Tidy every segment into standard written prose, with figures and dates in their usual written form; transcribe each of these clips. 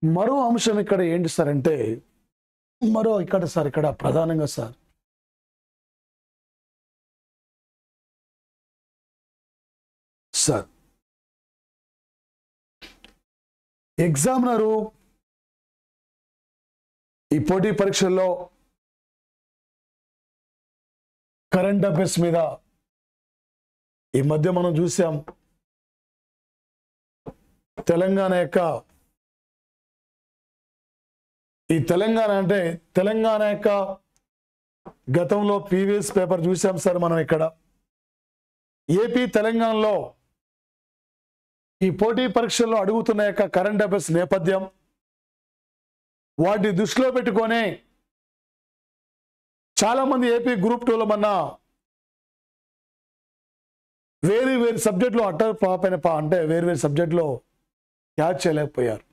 మరో అంశం ఇక్కడ ఏంటి సార్ అంటే ఇక్కడ ప్రధానంగా సార్ ఎగ్జామినరు ఈ పోటీ పరీక్షల్లో కరెంట్ అఫైర్స్ మీద ఈ మధ్య మనం చూసాం. తెలంగాణ యొక్క గతంలో ప్రీవియస్ పేపర్ చూసాం సార్. మనం ఇక్కడ ఏపీ తెలంగాణలో ఈ పోటీ పరీక్షల్లో అడుగుతున్న యొక్క కరెంట్ అఫైర్స్ నేపథ్యం, వాటిని దృష్టిలో పెట్టుకొని చాలా మంది ఏపీ గ్రూప్ 2లో మన వేరు సబ్జెక్టులో అంటే వేరు సబ్జెక్టులో క్యాచ్ చేయలేకపోయారు.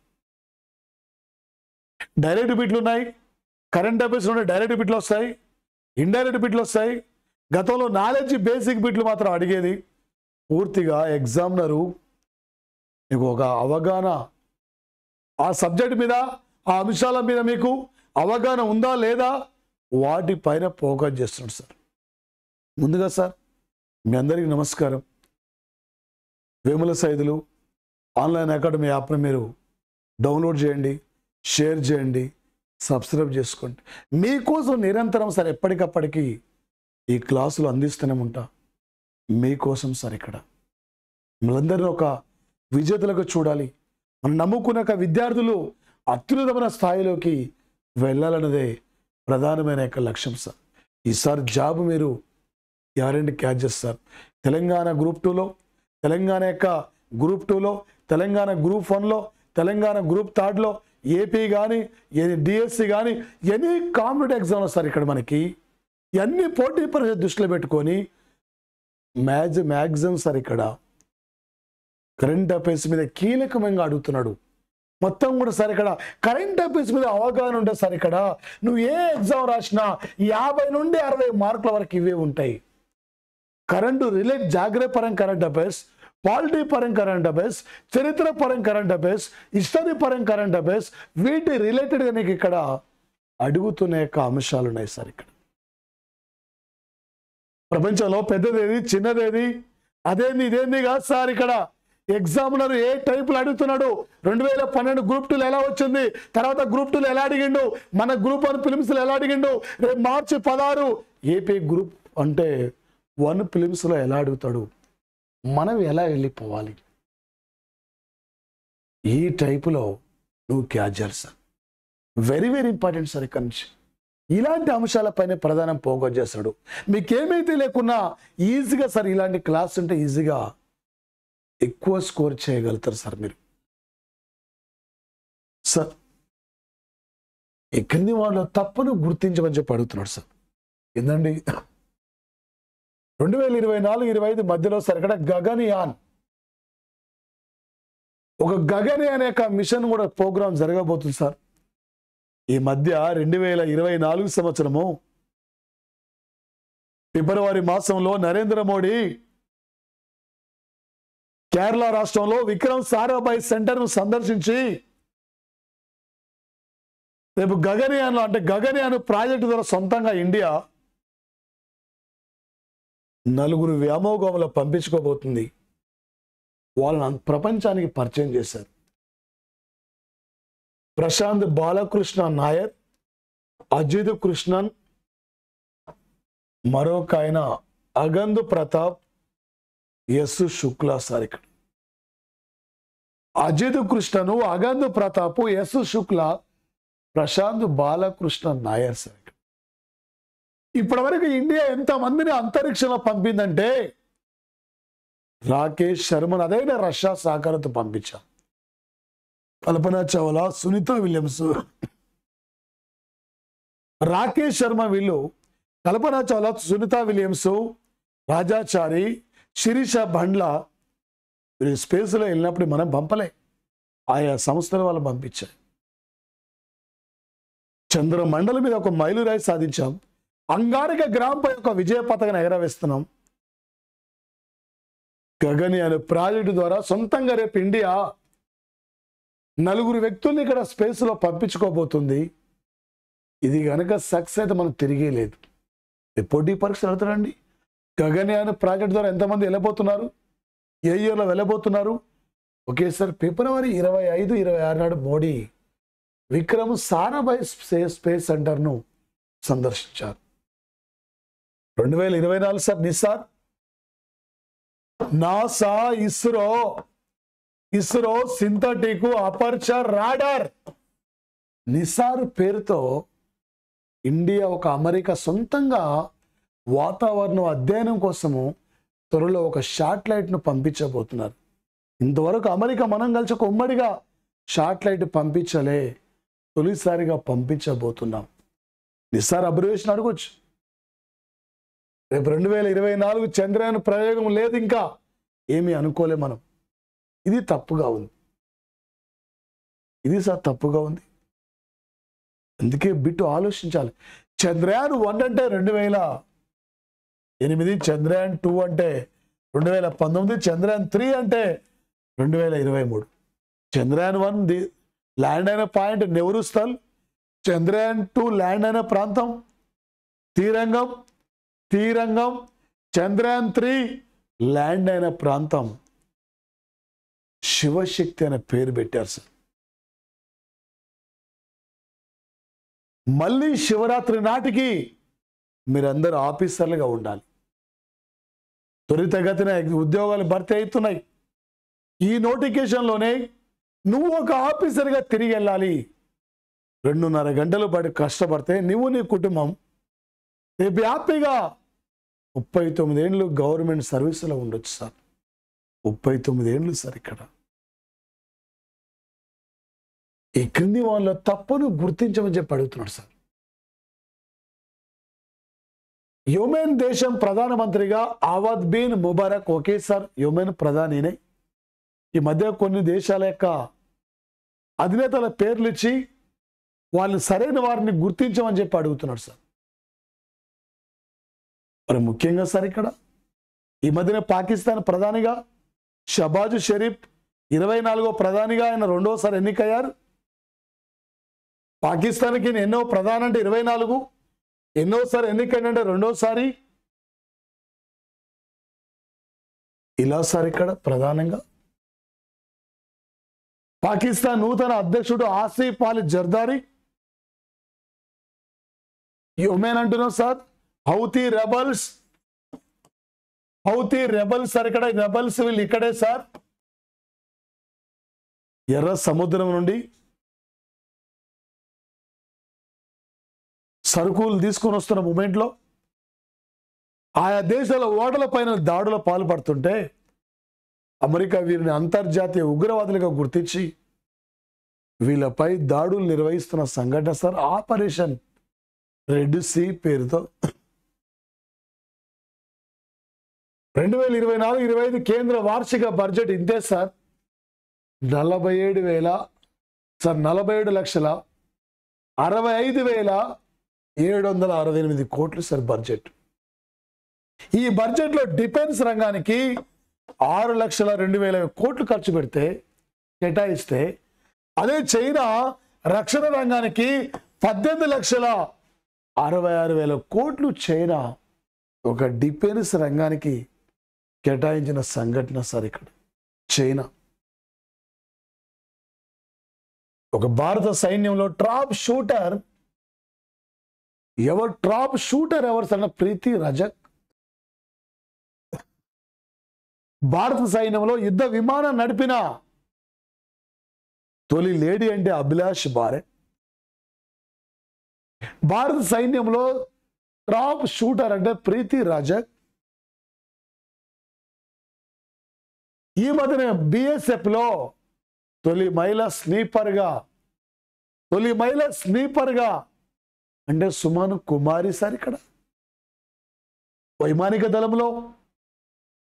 డైరెక్ట్ బిట్లు ఉన్నాయి, కరెంట్ అఫైర్స్ ఉన్నాయి, డైరెక్ట్ బిట్లు వస్తాయి, ఇండైరెక్ట్ బిట్లు వస్తాయి. గతంలో నాలెడ్జ్ బేసిక్ బిట్లు మాత్రం అడిగేది. పూర్తిగా ఎగ్జామినరు మీకు ఒక అవగాహన ఆ సబ్జెక్ట్ మీద, ఆ అంశాల మీద మీకు అవగాహన ఉందా లేదా వాటిపైన ఫోకస్ చేస్తున్నాడు సార్. ముందుగా సార్ మీ అందరికీ నమస్కారం. వేముల సైదులు ఆన్లైన్ అకాడమీ యాప్ని మీరు డౌన్లోడ్ చేయండి, షేర్ చేయండి, సబ్స్క్రైబ్ చేసుకోండి. మీకోసం నిరంతరం సార్ ఎప్పటికప్పటికి ఈ క్లాసులు అందిస్తూనే ఉంటా. మీకోసం సార్ ఇక్కడ మనందరినీ ఒక విజేతలకు చూడాలి. మనం నమ్ముకున్న విద్యార్థులు అత్యున్నతమైన స్థాయిలోకి వెళ్ళాలన్నదే ప్రధానమైన యొక్క లక్ష్యం సార్. ఈసారి జాబ్ మీరు గ్యారెంటీ క్యాచ్ చేస్తారు. తెలంగాణ గ్రూప్ 2లో, తెలంగాణ గ్రూప్ 2లో, తెలంగాణ గ్రూప్ 1లో, తెలంగాణ గ్రూప్ 3లో, ఏపీ కానీ డిఎస్సి కానీ ఎనీ కాంపిటేటివ్ ఎగ్జామ్ సార్. ఇక్కడ మనకి అన్ని పోటీ పరీక్ష దృష్టిలో పెట్టుకొని మ్యాక్సిమం సార్ ఇక్కడ కరెంట్ అఫైర్స్ మీద కీలకమంగా అడుగుతున్నాడు. మొత్తం కూడా సార్ ఇక్కడ కరెంట్ అఫైర్స్ మీద అవగాహన ఉంటే సార్ ఇక్కడ నువ్వు ఏ ఎగ్జామ్ రాసినా 50 నుండి 60 మార్కుల వరకు ఇవే ఉంటాయి. కరెంటు జాగ్రత్త పరంగా కరెంట్ అఫైర్స్, పాలిటీ పరంగా కరెంట్ అఫైర్స్, చరిత్ర పరంగా కరెంట్ అఫైర్స్, హిస్టరీ పరంగా కరెంట్ అఫైర్స్, వీటి రిలేటెడ్గా నీకు ఇక్కడ అడుగుతున్న యొక్క అంశాలు ఉన్నాయి సార్. ఇక్కడ ప్రపంచంలో పెద్దదేది చిన్నదేది అదేంది ఇదేంది కాదు సార్. ఇక్కడ ఎగ్జామినర్ ఏ టైపులో అడుగుతున్నాడు, 2012 గ్రూప్ 2లో ఎలా వచ్చింది, తర్వాత గ్రూప్ 2లో ఎలా అడిగిండు, మన గ్రూప్ 1 ఫిలిమ్స్లో ఎలా అడిగిండు, రేపు మార్చి 16 ఏపీ గ్రూప్ 1 ఫిలిమ్స్లో ఎలా అడుగుతాడు, మనం ఎలా వెళ్ళిపోవాలి, ఈ టైపులో నువ్వు క్యాచ్ చేయాలి సార్. Very important sir. ఇక్కడ నుంచి ఇలాంటి అంశాలపైన ప్రధానం ఫోకస్ చేస్తాడు. మీకేమైతే లేకున్నా ఈజీగా సార్ ఇలాంటి క్లాస్ ఉంటే ఈజీగా ఎక్కువ స్కోర్ చేయగలుగుతారు సార్ మీరు. సార్ ఎక్కడి వాళ్ళు తప్పును గుర్తించమని చెప్పి అడుగుతున్నాడు సార్. ఏందండి 2024-25 మధ్యలో సార్ ఇక్కడ గగన్యాన్, ఒక గగన్యాన్ యొక్క మిషన్ కూడా ప్రోగ్రాం జరగబోతుంది సార్. ఈ మధ్య 2024 సంవత్సరము ఫిబ్రవరి మాసంలో నరేంద్ర మోడీ కేరళ రాష్ట్రంలో విక్రమ్ సారాభాయ్ సెంటర్ను సందర్శించి రేపు గగన్యాన్ ప్రాజెక్టు ద్వారా సొంతంగా ఇండియా 4 వ్యోమగాములు పంపించుకోబోతుంది. వాళ్ళని ప్రపంచానికి పరిచయం చేశారు. ప్రశాంత్ బాలకృష్ణ నాయర్, అజిత్ కృష్ణన్, మరొక ఆయన అగంద్ ప్రతాప్, ఎస్ శుక్లా సార్. ఇక్కడ అజిత్ కృష్ణను, అగంద్ ప్రతాప్, ఎస్ శుక్లా, ప్రశాంత్ బాలకృష్ణ నాయర్ సార్. ఇప్పటి వరకు ఇండియా ఎంతమందిని అంతరిక్షంలో పంపిందంటే రాకేష్ శర్మను అదైనా రష్యా సహకారంతో పంపించాం. కల్పనా చావ్లా, సునీత విలియమ్స్, రాకేష్ శర్మ, వీళ్ళు కల్పనా చావ్లా, సునీత విలియమ్స్, రాజాచారి, శిరీష బండ్ల వీళ్ళు స్పేస్లో వెళ్ళినప్పుడు మనం పంపలే, ఆయా సంస్థల వాళ్ళు పంపించారు. చంద్రమండలం మీద ఒక మైలురాయి సాధించాం. అంగారిక గ్రామంపై ఒక విజయ పతాకాన్ని ఎగరవేస్తున్నాం. గగన్యాన్ ప్రాజెక్టు ద్వారా సొంతంగా రేపు ఇండియా నలుగురు వ్యక్తుల్ని ఇక్కడ స్పేస్లో పంపించుకోబోతుంది. ఇది కనుక సక్సెస్ అయితే మనం తిరిగే లేదు. పోటీ పరీక్షలు అడుగుతారండి. గగన్యాన్ ప్రాజెక్ట్ ద్వారా ఎంతమంది వెళ్ళబోతున్నారు, ఏ ఇయర్లో వెళ్ళబోతున్నారు? ఒకేసారి ఫిబ్రవరి 25, 26 నాడు మోడీ విక్రమ్ సారాభాయ్ స్పేస్ సెంటర్ను సందర్శించారు. 2024 sir Nisar, NASA, ISRO synthetic aperture radar Nisar పేరుతో ఇండియా ఒక అమెరికా సొంతంగా వాతావరణ అధ్యయనం కోసము త్వరలో ఒక శాటిలైట్ను పంపించబోతున్నారు. ఇంతవరకు అమెరికా మనం కలిసి ఒక ఉమ్మడిగా శాటిలైట్ పంపించలే, తొలిసారిగా పంపించబోతున్నాం. నిసార్ అబ్రివేషన్ అడగొచ్చు. రేపు 2024 చంద్రయాన్ ప్రయోగం లేదు, ఇంకా ఏమీ అనుకోలే మనం. ఇది తప్పుగా ఉంది, ఇది సార్ తప్పుగా ఉంది. అందుకే బిట్టు ఆలోచించాలి. చంద్రయాన్ 1 అంటే 2008, చంద్రయాన్ 2 అంటే 2019, చంద్రయాన్ 3 అంటే 2023. చంద్రయాన్ 1 ల్యాండ్ అయిన పాయింట్ నెహ్రూ స్థల్, చంద్రయాన్ 2 ల్యాండ్ అయిన ప్రాంతం తీరంగం, చంద్రయాన్ 3 ల్యాండ్ అయిన ప్రాంతం శివశక్తి అనే పేరు పెట్టారు సార్. మళ్ళీ శివరాత్రి నాటికి మీరందరూ ఆఫీసర్లుగా ఉండాలి. త్వరితగతిన ఉద్యోగాలు భర్తీ అవుతున్నాయి. ఈ నోటిఫికేషన్లోనే నువ్వు ఒక ఆఫీసర్గా తిరిగి వెళ్ళాలి. 2.5 గంటలు పడి కష్టపడితే నువ్వు నీ కుటుంబం రేపు హ్యాపీగా 39 ఏళ్ళు గవర్నమెంట్ సర్వీసులో ఉండొచ్చు సార్. 39 ఏళ్ళు సార్. ఇక్కడ ఈ క్రింది వాళ్ళ తప్పును గుర్తించమని చెప్పి అడుగుతున్నాడు సార్. యుమెన్ దేశం ప్రధానమంత్రిగా ఆవాద్ bin Mubarak okay sir, Yemen ప్రధానినే. ఈ మధ్య కొన్ని దేశాల యొక్క అధినేతల పేర్లు ఇచ్చి వాళ్ళు సరైన వారిని గుర్తించమని చెప్పి అడుగుతున్నాడు సార్. మరి ముఖ్యంగా సార్ ఇక్కడ ఈ మధ్యన పాకిస్తాన్ ప్రధానిగా షబాజ్ షరీఫ్ 24వ ప్రధానిగా ఆయన 2వసారి ఎన్నికయ్యారు. పాకిస్తాన్కి ఎన్నో ప్రధాని అంటే 24, ఎన్నోసారి ఎన్నికైందంటే 2వసారి. ఇలా సార్ ఇక్కడ ప్రధానంగా పాకిస్తాన్ నూతన అధ్యక్షుడు ఆసిఫ్ అలీ జర్దారీ. యుమెన్ అంటున్నాం సార్. Houthi rebels sir. ఇక్కడ రెబల్స్ వీళ్ళు ఇక్కడే సార్, ఎర్ర సముద్రం నుండి సరుకులు తీసుకొని వస్తున్న మూమెంట్లో ఆయా దేశాల ఓడల పైన దాడుల పాల్పడుతుంటే అమెరికా వీరిని అంతర్జాతీయ ఉగ్రవాదులుగా గుర్తించి వీళ్ళపై దాడులు నిర్వహిస్తున్న సంఘటన సార్ ఆపరేషన్ రెడ్ సీ పేరుతో 2024-25 కేంద్ర వార్షిక బడ్జెట్ ఇంతే సార్. 47,65,768 కోట్లు సార్ బడ్జెట్. ఈ బడ్జెట్లో డిఫెన్స్ రంగానికి 6,02,000 కోట్లు ఖర్చు పెడితే కేటాయిస్తే, అదే చైనా రక్షణ రంగానికి 18,66,000 కోట్లు చైనా ఒక డిఫెన్స్ రంగానికి కేటాయించిన సంఘటన సార్. ఇక్కడ చైనా ఒక భారత సైన్యంలో టాప్ షూటర్ ఎవరు సార్? ప్రీతి రజక్. భారత సైన్యంలో యుద్ధ విమానం నడిపిన తొలి లేడీ అంటే అభిలాష్ బారే. భారత సైన్యంలో టాప్ షూటర్ అంటే ప్రీతి రజక్. ఈ మధ్యన BSF లో తొలి మహిళ స్నీపర్గా అంటే సుమన్ కుమారి సార్. ఇక్కడ వైమానిక దళంలో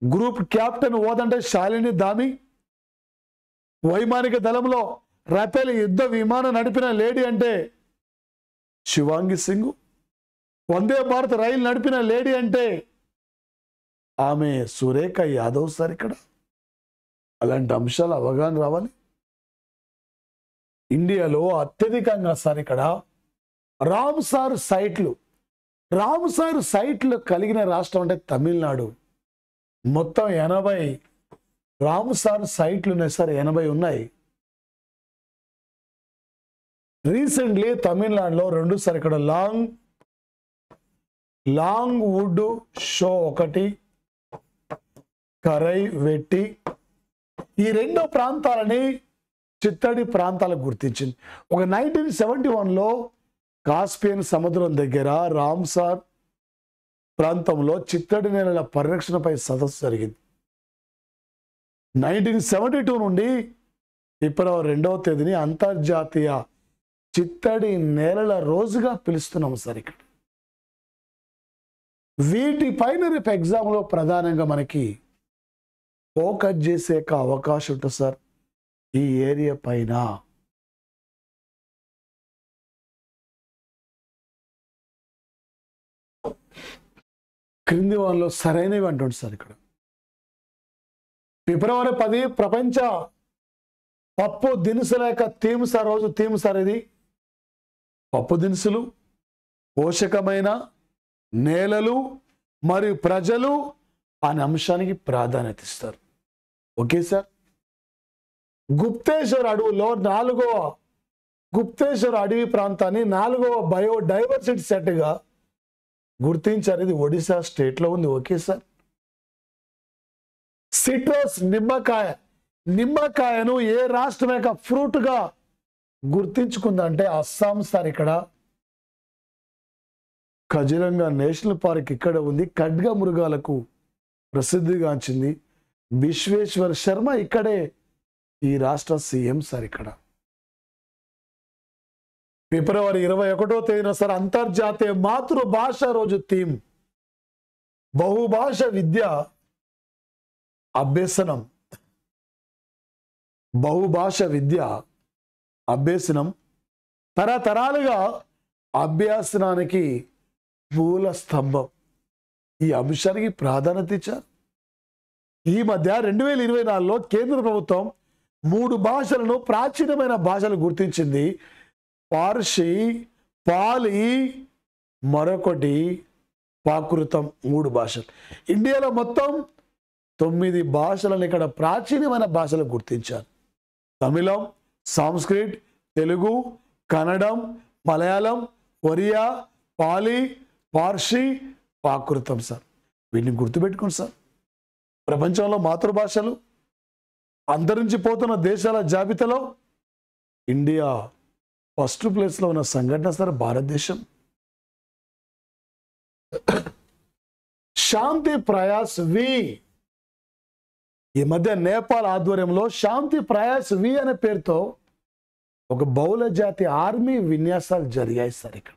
గ్రూప్ క్యాప్టెన్ ఓదంటే శాలిని దామి. వైమానిక దళంలో రఫేల్ యుద్ధ విమానం నడిపిన లేడీ అంటే శివాంగి సింగ్. వందే భారత్ రైలు నడిపిన లేడీ అంటే ఆమె సురేఖ యాదవ్ సార్. ఇక్కడ అలాంటి అంశాలు అవగాహన రావాలి. ఇండియాలో అత్యధికంగా సార్ ఇక్కడ రామ్సార్ సైట్లు కలిగిన రాష్ట్రం అంటే తమిళనాడు. మొత్తం 80 రామ్సార్ సైట్లు ఉన్నాయి సార్, 80 ఉన్నాయి. రీసెంట్లీ తమిళనాడులో 2 సార్ ఇక్కడ లాంగ్ వుడ్ షో ఒకటి, కరై వెట్టి, ఈ 2 ప్రాంతాలని చిత్తడి ప్రాంతాలకు గుర్తించింది. ఒక 1971లో కాస్పియన్ సముద్రం దగ్గర రామ్సార్ ప్రాంతంలో చిత్తడి నేలల పరిరక్షణపై సదస్సు జరిగింది. 1972 నుండి ఫిబ్రవరి 2వ తేదీని అంతర్జాతీయ చిత్తడి నేలల రోజుగా పిలుస్తున్నాం సార్. ఇక్కడ వీటిపైన రేపు ఎగ్జామ్లో ప్రధానంగా మనకి ఫోకస్ చేసే అవకాశం ఉంటుంది సార్. ఈ ఏరియా పైన క్రింది వాళ్ళలో సరైనవి అంటుంది సార్. ఇక్కడ ఫిబ్రవరి 10 ప్రపంచ పప్పు దినుసుల యొక్క థీమ్ సార్. రోజు థీమ్ సార్ ఇది పప్పు దినుసులు, పోషకమైన నేలలు మరియు ప్రజలు అనే అంశానికి ప్రాధాన్యత ఇస్తారు. Okay sir. గుప్తేశ్వర్ అడవుల్లో 4వ గుప్తేశ్వర్ అడవి ప్రాంతాన్ని 4వ బయోడైవర్సిటీ సెట్గా గుర్తించారు. ఇది ఒడిశా స్టేట్లో ఉంది. Okay sir. సిట్రస్ నిమ్మకాయను ఏ రాష్ట్రం యొక్క ఫ్రూట్గా గుర్తించుకుందంటే అస్సాం సార్. ఇక్కడ కజిరంగా నేషనల్ పార్క్ ఇక్కడ ఉంది. ఖడ్గ మృగాలకు ప్రసిద్ధిగాంచింది. విశ్వేశ్వర్ శర్మ ఇక్కడే ఈ రాష్ట్ర సీఎం సార్. ఇక్కడ ఫిబ్రవరి 21వ తేదీన సార్ అంతర్జాతీయ మాతృభాష రోజు థీమ్ బహుభాష విద్య అభ్యసనం. బహుభాష విద్య అభ్యసనం తరతరాలుగా అభ్యాసనానికి మూల స్తంభం. ఈ అంశానికి ప్రాధాన్యత ఇచ్చారు. ఈ మధ్య 2024లో కేంద్ర ప్రభుత్వం 3 భాషలను ప్రాచీనమైన భాషలు గుర్తించింది. పార్సీ, పాలి, మరొకటి ప్రాకృతం. 3 భాషలు. ఇండియాలో మొత్తం 9 భాషలను ఇక్కడ ప్రాచీనమైన భాషలు గుర్తించారు. తమిళం, సంస్కృత్, తెలుగు, కన్నడం, మలయాళం, ఒరియా, పాలి, పార్సీ, ప్రాకృతం సార్. వీటిని గుర్తుపెట్టుకోండి సార్. ప్రపంచంలో మాతృభాషలు అంతరించిపోతున్న దేశాల జాబితాలో ఇండియా ఫస్ట్ ప్లేస్లో ఉన్న సంఘటన సార్ భారతదేశం. శాంతి ప్రయాస్ వి ఈ మధ్య నేపాల్ ఆధ్వర్యంలో శాంతి ప్రయాస్ వి అనే పేరుతో ఒక బహుళ జాతి ఆర్మీ విన్యాసాలు జరిగాయి సార్. ఇక్కడ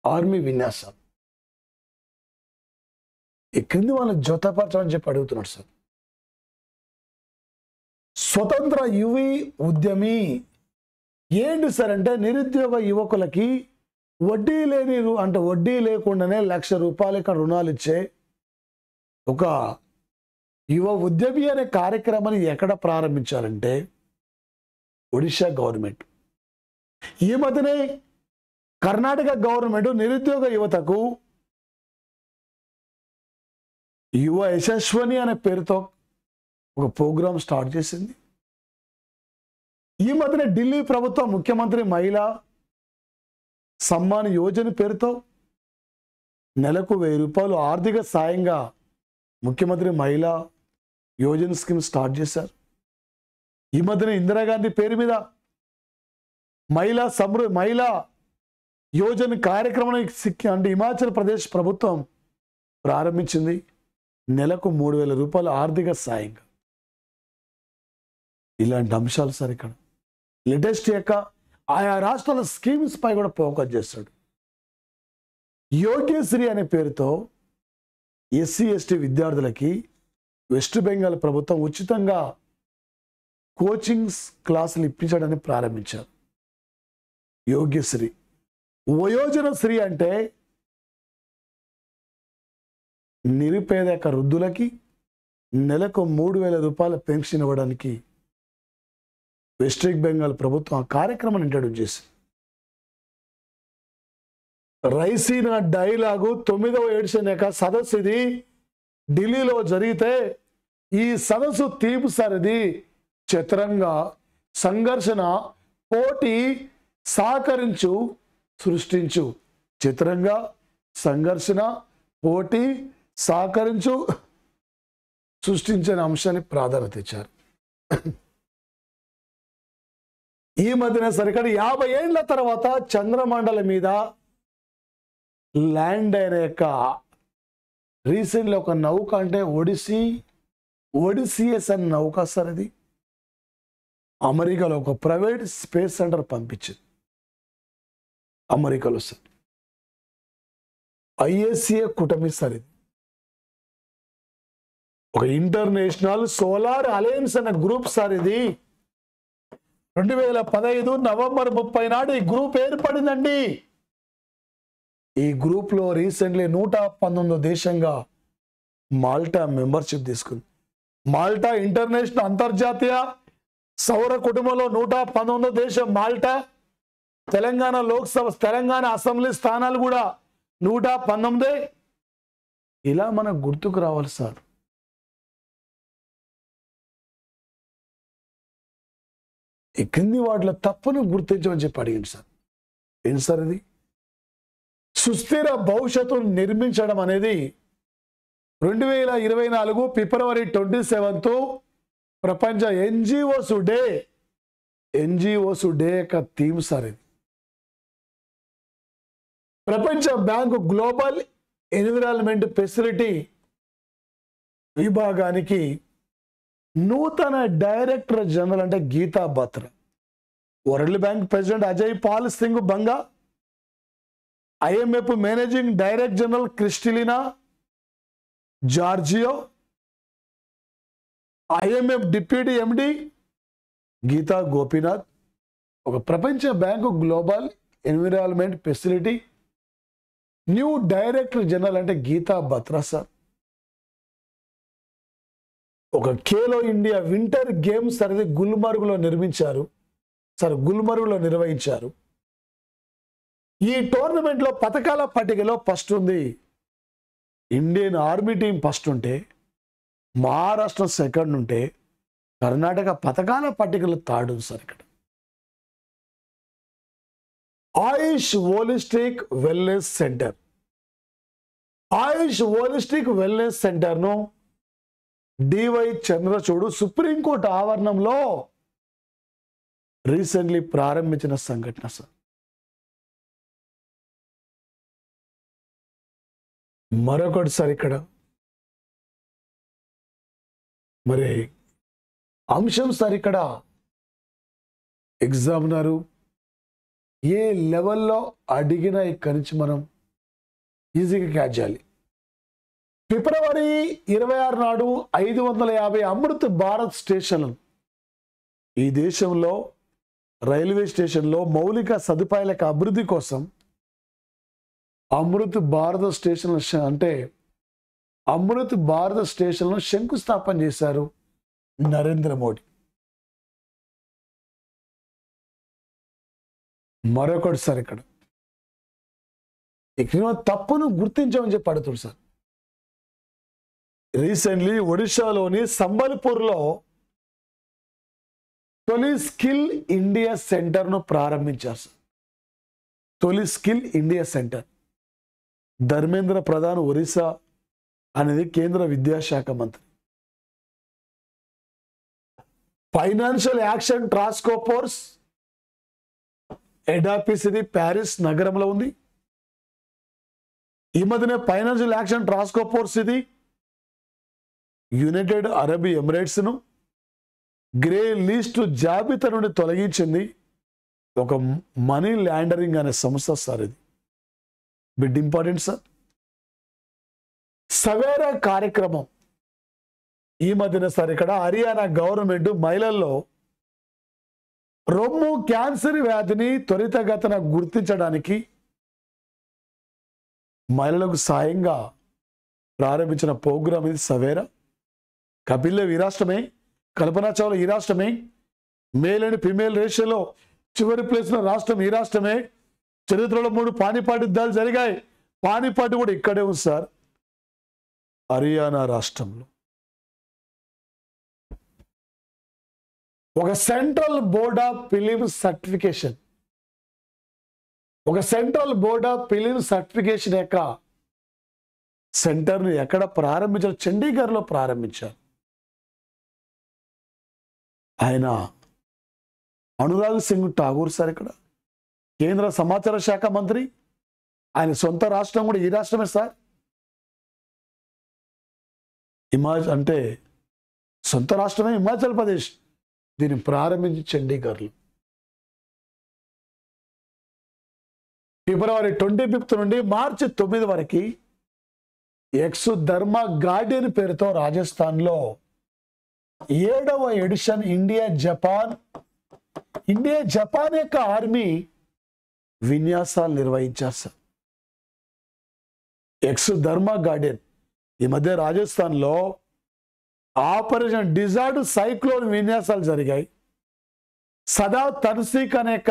ఆర్మీ విన్యాసాలు ఈ క్రింది వాళ్ళని జతపరచమని చెప్పి అడుగుతున్నాడు సార్. స్వతంత్ర యువి ఉద్యమి ఏంటి సార్ అంటే నిరుద్యోగ యువకులకి వడ్డీ లేకుండానే ₹1,00,000 రుణాలు ఇచ్చే ఒక యువ ఉద్యమి అనే కార్యక్రమాన్ని ఎక్కడ ప్రారంభించారంటే ఒడిశా గవర్నమెంట్. ఈ మధ్యనే కర్ణాటక గవర్నమెంట్ నిరుద్యోగ యువతకు యువ యశస్వని అనే పేరుతో ఒక ప్రోగ్రాం స్టార్ట్ చేసింది. ఈ మధ్యనే ఢిల్లీ ప్రభుత్వం ముఖ్యమంత్రి మహిళా సమ్మాన్ యోజన పేరుతో నెలకు ₹1000 ఆర్థిక సాయంగా ముఖ్యమంత్రి మహిళా యోజన స్కీమ్ స్టార్ట్ చేశారు. ఈ మధ్యన ఇందిరాగాంధీ పేరు మీద మహిళా యోజన కార్యక్రమాన్ని అంటే హిమాచల్ ప్రదేశ్ ప్రభుత్వం ప్రారంభించింది. నెలకు ₹3,000 ఆర్థిక సాయంగా. ఇలాంటి అంశాలు సార్. ఇక్కడ లేటెస్ట్ యొక్క ఆయా రాష్ట్రాల స్కీమ్స్ పై కూడా ఫోకస్ చేస్తాడు. యోగ్యశ్రీ అనే పేరుతో SC/ST విద్యార్థులకి వెస్ట్ బెంగాల్ ప్రభుత్వం ఉచితంగా కోచింగ్స్ క్లాసులు ఇప్పించడాన్ని ప్రారంభించారు. యోగ్యశ్రీ. వయోజనశ్రీ అంటే నిరుపేద వృద్ధులకి నెలకు ₹3,000 పెన్షన్ ఇవ్వడానికి వెస్ట్ బెంగాల్ ప్రభుత్వం ఆ కార్యక్రమాన్ని ఇంట్రడ్యూస్ చేసింది. రైసీనా డైలాగు 9వ ఏడ్చినాక సదస్సు ఇది ఢిల్లీలో జరిగితే ఈ సదస్సు తీర్పు సరిది చిత్రంగా సంఘర్షణ పోటీ సహకరించు సృష్టించు. చిత్రంగా సంఘర్షణ పోటీ సహకరించు సృష్టించిన అంశాన్ని ప్రాధాన్యత ఇచ్చారు. ఈ మధ్యన సరికడ 50 ఏళ్ల తర్వాత చంద్రమండలం మీద ల్యాండ్ అయిన యొక్క రీసెంట్లీ ఒక నౌక అంటే ఒడిసియస్ అనే నౌక సార్. ఇది అమెరికాలో ఒక ప్రైవేట్ స్పేస్ సెంటర్ పంపించింది అమెరికాలో సార్. ISA కూటమి సార్. ఇది ఒక ఇంటర్నేషనల్ సోలార్ అలయన్స్ అనే గ్రూప్ సార్. ఇది 2015 నవంబర్ 30 నాడు ఈ గ్రూప్ ఏర్పడిందండి. ఈ గ్రూప్ లో రీసెంట్లీ 119 దేశంగా మాల్టా మెంబర్షిప్ తీసుకుంది. మాల్టా ఇంటర్నేషనల్ అంతర్జాతీయ సౌర కుటుంబంలో 119 దేశం మాల్టా. తెలంగాణ లోక్సభ తెలంగాణ అసెంబ్లీ స్థానాలు కూడా 119. ఇలా మనకు గుర్తుకు రావాలి సార్. ఈ క్రింది వాటిలో తప్పును గుర్తించమని చెప్పి అడిగింది సార్. ఏంటి సార్ ఇది? సుస్థిర భవిష్యత్తును నిర్మించడం అనేది 2024 ఫిబ్రవరి 27 ప్రపంచ NGOs డే యొక్క థీమ్ సార్. ఇది ప్రపంచ బ్యాంకు గ్లోబల్ ఎన్విరాన్మెంట్ ఫెసిలిటీ విభాగానికి నూతన డైరెక్టర్ జనరల్ అంటే Geeta Batra. World bank president Ajay Pal Singh Banga, IMF managing director general Kristalina Georgieva, IMF deputy MD Gita Gopinath, ఒక ప్రపంచ bank global environment facility new director general అంటే గీతా బత్రా సార్. ఒక ఖేలో ఇండియా వింటర్ గేమ్స్ అనేది గుల్మర్గ్లో నిర్వహించారు. ఈ టోర్నమెంట్లో పథకాల పట్టికలో ఫస్ట్ ఉంది ఇండియన్ ఆర్మీ టీం ఫస్ట్ ఉంటే, మహారాష్ట్ర సెకండ్ ఉంటే, కర్ణాటక పథకాల పట్టికలో థర్డ్ ఉంది సార్. ఇక్కడ ఆయుష్ హోలిస్టిక్ వెల్నెస్ సెంటర్ను DY చంద్రచూడ్ సుప్రీంకోర్టు ఆవరణంలో రీసెంట్లీ ప్రారంభించిన సంఘటన సార్. మరొకటి సార్ ఇక్కడ మరి అంశం సార్. ఇక్కడ ఎగ్జామినరు ఏ లెవెల్లో అడిగినా ఇక్కడి నుంచి మనం ఈజీగా క్యాచ్ చేయాలి. ఫిబ్రవరి 26 నాడు 550 అమృత్ భారత్ స్టేషన్లు ఈ దేశంలో రైల్వే స్టేషన్లో మౌలిక సదుపాయాల అభివృద్ధి కోసం అమృత్ భారత స్టేషన్లను శంకుస్థాపన చేశారు నరేంద్ర మోడీ. మరొకటి సార్ ఇక్కడ తప్పును గుర్తించమని చెప్పి అడుగుతాడు సార్. రీసెంట్లీ ఒడిశాలోని సంబల్పూర్లో తొలి స్కిల్ ఇండియా సెంటర్ను ప్రారంభించారు సార్. తొలి skill India centre. Dharmendra Pradhan Orissa అనేది కేంద్ర విద్యాశాఖ మంత్రి. Financial action task force head office ఇది ప్యారిస్ నగరంలో ఉంది. ఈ మధ్యనే ఫైనాన్షియల్ యాక్షన్ టాస్క్ ఫోర్స్ ఇది యునైటెడ్ అరబ్ ఎమిరేట్స్ను గ్రే లిస్ట్ జాబితా నుండి తొలగించింది. ఒక మనీ లాండరింగ్ అనే సంస్థ సార్. ఇది బిడ్ ఇంపార్టెంట్ సార్. సవేరా కార్యక్రమం ఈ మధ్యన సార్ ఇక్కడ హర్యానా గవర్నమెంట్ మహిళల్లో రొమ్ము క్యాన్సర్ వ్యాధిని త్వరితగతిన గుర్తించడానికి మహిళలకు సాయంగా ప్రారంభించిన ప్రోగ్రాం ఇది సవేరా. కపిల్ దేవ్ ఈ రాష్ట్రమే, కల్పనా చావ్లా ఈ రాష్ట్రమే, మేల్ అండ్ ఫిమేల్ రేషియోలో చివరి ప్లేస్లో రాష్ట్రం ఈ రాష్ట్రమే. చరిత్రలో 3 పానిపాట్ యుద్ధాలు జరిగాయి. పానిపాట్ కూడా ఇక్కడే ఉంది సార్, హర్యానా రాష్ట్రంలో. ఒక central board of film certification, యొక్క సెంటర్ని ఎక్కడ ప్రారంభించారు? చండీగఢ్లో ప్రారంభించారు. ఆయన అనురాగ్ సింగ్ ఠాగూర్ సార్ ఇక్కడ కేంద్ర సమాచార శాఖ మంత్రి. ఆయన సొంత రాష్ట్రం కూడా ఈ రాష్ట్రమే సార్. అంటే సొంత రాష్ట్రమే హిమాచల్ ప్రదేశ్. దీన్ని ప్రారంభించి చండీగఢ్లో ఫిబ్రవరి 25 నుండి మార్చి 9 వరకు ఎక్స్ ధర్మ గార్డెన్ పేరుతో రాజస్థాన్లో 7వ ఎడిషన్ ఇండియా జపాన్ యొక్క ఆర్మీ విన్యాసాలు నిర్వహించారు సార్. ఎక్స్ ధర్మ గార్డెన్ ఈ మధ్య రాజస్థాన్లో ఆపరేషన్ డిజార్డ్ సైక్లోన్ విన్యాసాలు జరిగాయి. సదా తన్సీక్ అనేక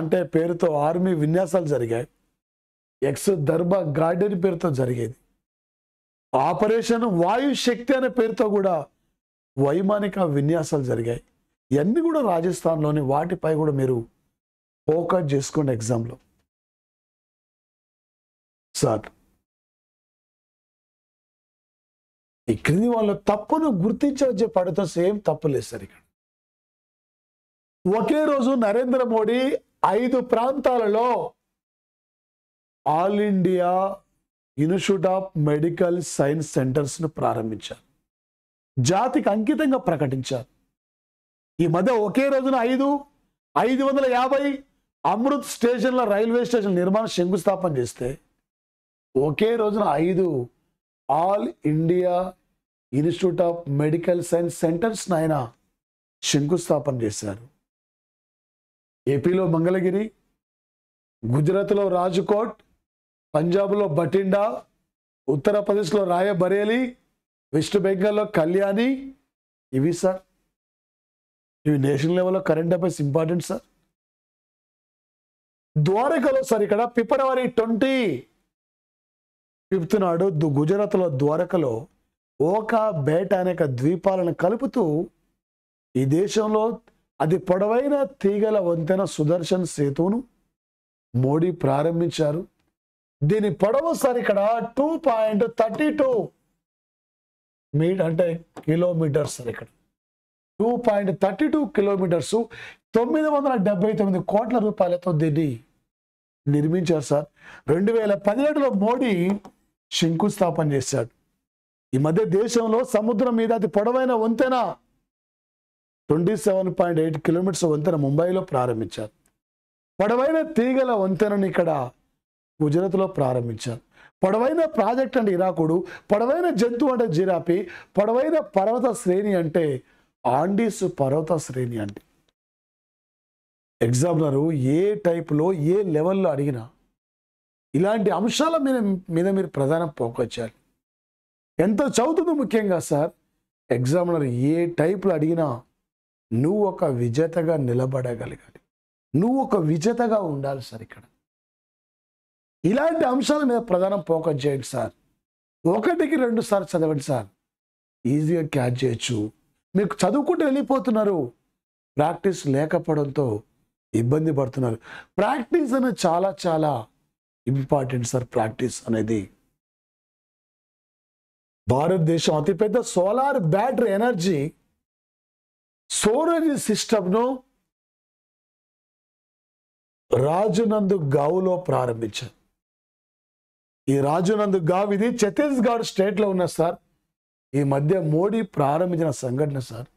అంటే పేరుతో ఆర్మీ విన్యాసాలు జరిగాయి. ఎక్స్ ధర్మ గార్డెన్ పేరుతో జరిగేది. ఆపరేషన్ వాయు శక్తి అనే పేరుతో కూడా వైమానిక విన్యాసాలు జరిగాయి. ఇవన్నీ కూడా రాజస్థాన్లోని, వాటిపై కూడా మీరు ఫోకస్ చేసుకోండి ఎగ్జామ్లో సార్. ఈ క్రింది వాళ్ళ తప్పును గుర్తించవచ్చే పడితో సేమ్ తప్పు లేదు సార్. ఇక్కడ ఒకే రోజు నరేంద్ర మోడీ 5 ప్రాంతాలలో all India institute of medical science సెంటర్స్ను ప్రారంభించారు. జాతికి అంకితంగా ప్రకటించారు. ఈ మధ్య ఒకే రోజున 550 అమృత్ స్టేషన్ల రైల్వే స్టేషన్ నిర్మాణం శంకుస్థాపన చేస్తే, ఒకే రోజున 5 all India institute of medical science centres ఆయన శంకుస్థాపన చేశారు. ఏపీలో మంగళగిరి, గుజరాత్లో రాజ్కోట్, పంజాబ్లో బఠిండా, ఉత్తరప్రదేశ్లో రాయబరేలీ, వెస్ట్ బెంగాల్లో కళ్యాణి. ఇవి సార్, ఇవి నేషనల్ లెవెల్లో కరెంట్ అఫైర్స్ ఇంపార్టెంట్ సార్. ద్వారకలో సార్ ఇక్కడ ఫిబ్రవరి 25 నాడు గుజరాత్లో ద్వారకలో ఓకా బేట అనేక ద్వీపాలను కలుపుతూ ఈ దేశంలో అతి పొడవైన తీగల వంతెన సుదర్శన్ సేతువును మోడీ ప్రారంభించారు. దీని పొడవు సార్ ఇక్కడ 2.32 అంటే కిలోమీటర్స్ సార్. ఇక్కడ 2.32 కిలోమీటర్స్, 979 కోట్ల రూపాయలతో దీన్ని నిర్మించారు సార్. 2017లో మోడీ శంకుస్థాపన చేశాడు. ఈ మధ్య దేశంలో సముద్రం మీద అతి పొడవైన వంతెన 27.8 కిలోమీటర్స్ వంతెన ముంబైలో ప్రారంభించారు. పొడవైన తీగల వంతెనను ఇక్కడ గుజరాత్లో ప్రారంభించారు. పొడవైన ప్రాజెక్ట్ అంటే ఇరాకుడు, పొడవైన జంతువు అంటే జిరాఫీ, పొడవైన పర్వత శ్రేణి అంటే ఆండీస్ పర్వత శ్రేణి. అంటే ఎగ్జామినరు ఏ టైప్లో ఏ లెవెల్లో అడిగినా ఇలాంటి అంశాల మీద మీరు ప్రధాన ఫోకస్ చేయాలి. ఎంత చదువుతుందో ముఖ్యంగా సార్. ఎగ్జామినర్ ఏ టైప్లో అడిగినా నువ్వు ఒక విజేతగా నిలబడగలగాలి, నువ్వు ఒక విజేతగా ఉండాలి సార్. ఇక్కడ ఇలాంటి అంశాల మీద ప్రధానం ఫోకస్ చేయండి సార్. 1కి 2 సార్లు చదవండి సార్, ఈజీగా క్యాచ్ చేయొచ్చు. మీకు చదువుకుంటూ వెళ్ళిపోతున్నారు, ప్రాక్టీస్ లేకపోవడంతో ఇబ్బంది పడుతున్నారు. ప్రాక్టీస్ అనేది చాలా చాలా ఇంపార్టెంట్ సార్. ప్రాక్టీస్ అనేది భారతదేశం అతిపెద్ద సోలార్ బ్యాటరీ ఎనర్జీ స్టోరేజ్ సిస్టమ్ను రాజనంద్ గావ్లో ప్రారంభించారు. ఈ రాజనంద్ గావ్ ఇది ఛత్తీస్గఢ్ స్టేట్లో ఉన్న సార్. ఈ మధ్య మోడీ ప్రారంభించిన సంఘటన సార్.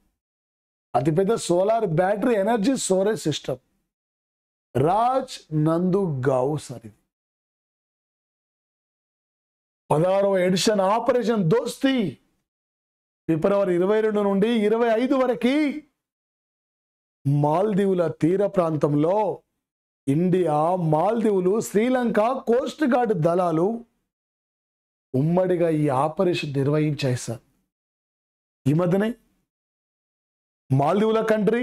అతిపెద్ద solar battery energy storage system Raj నందు గావ్ సార్. ఇది 16వ ఎడిషన్ ఆపరేషన్ దోస్తీ ఫిబ్రవరి 22 నుండి 25 వరకు మాల్దీవుల తీర ప్రాంతంలో ఇండియా, మాల్దీవులు, శ్రీలంక కోస్ట్ గార్డ్ దళాలు ఉమ్మడిగా ఈ ఆపరేషన్ నిర్వహించాయి సార్. ఈ మధ్యనే మాల్దీవుల కంట్రీ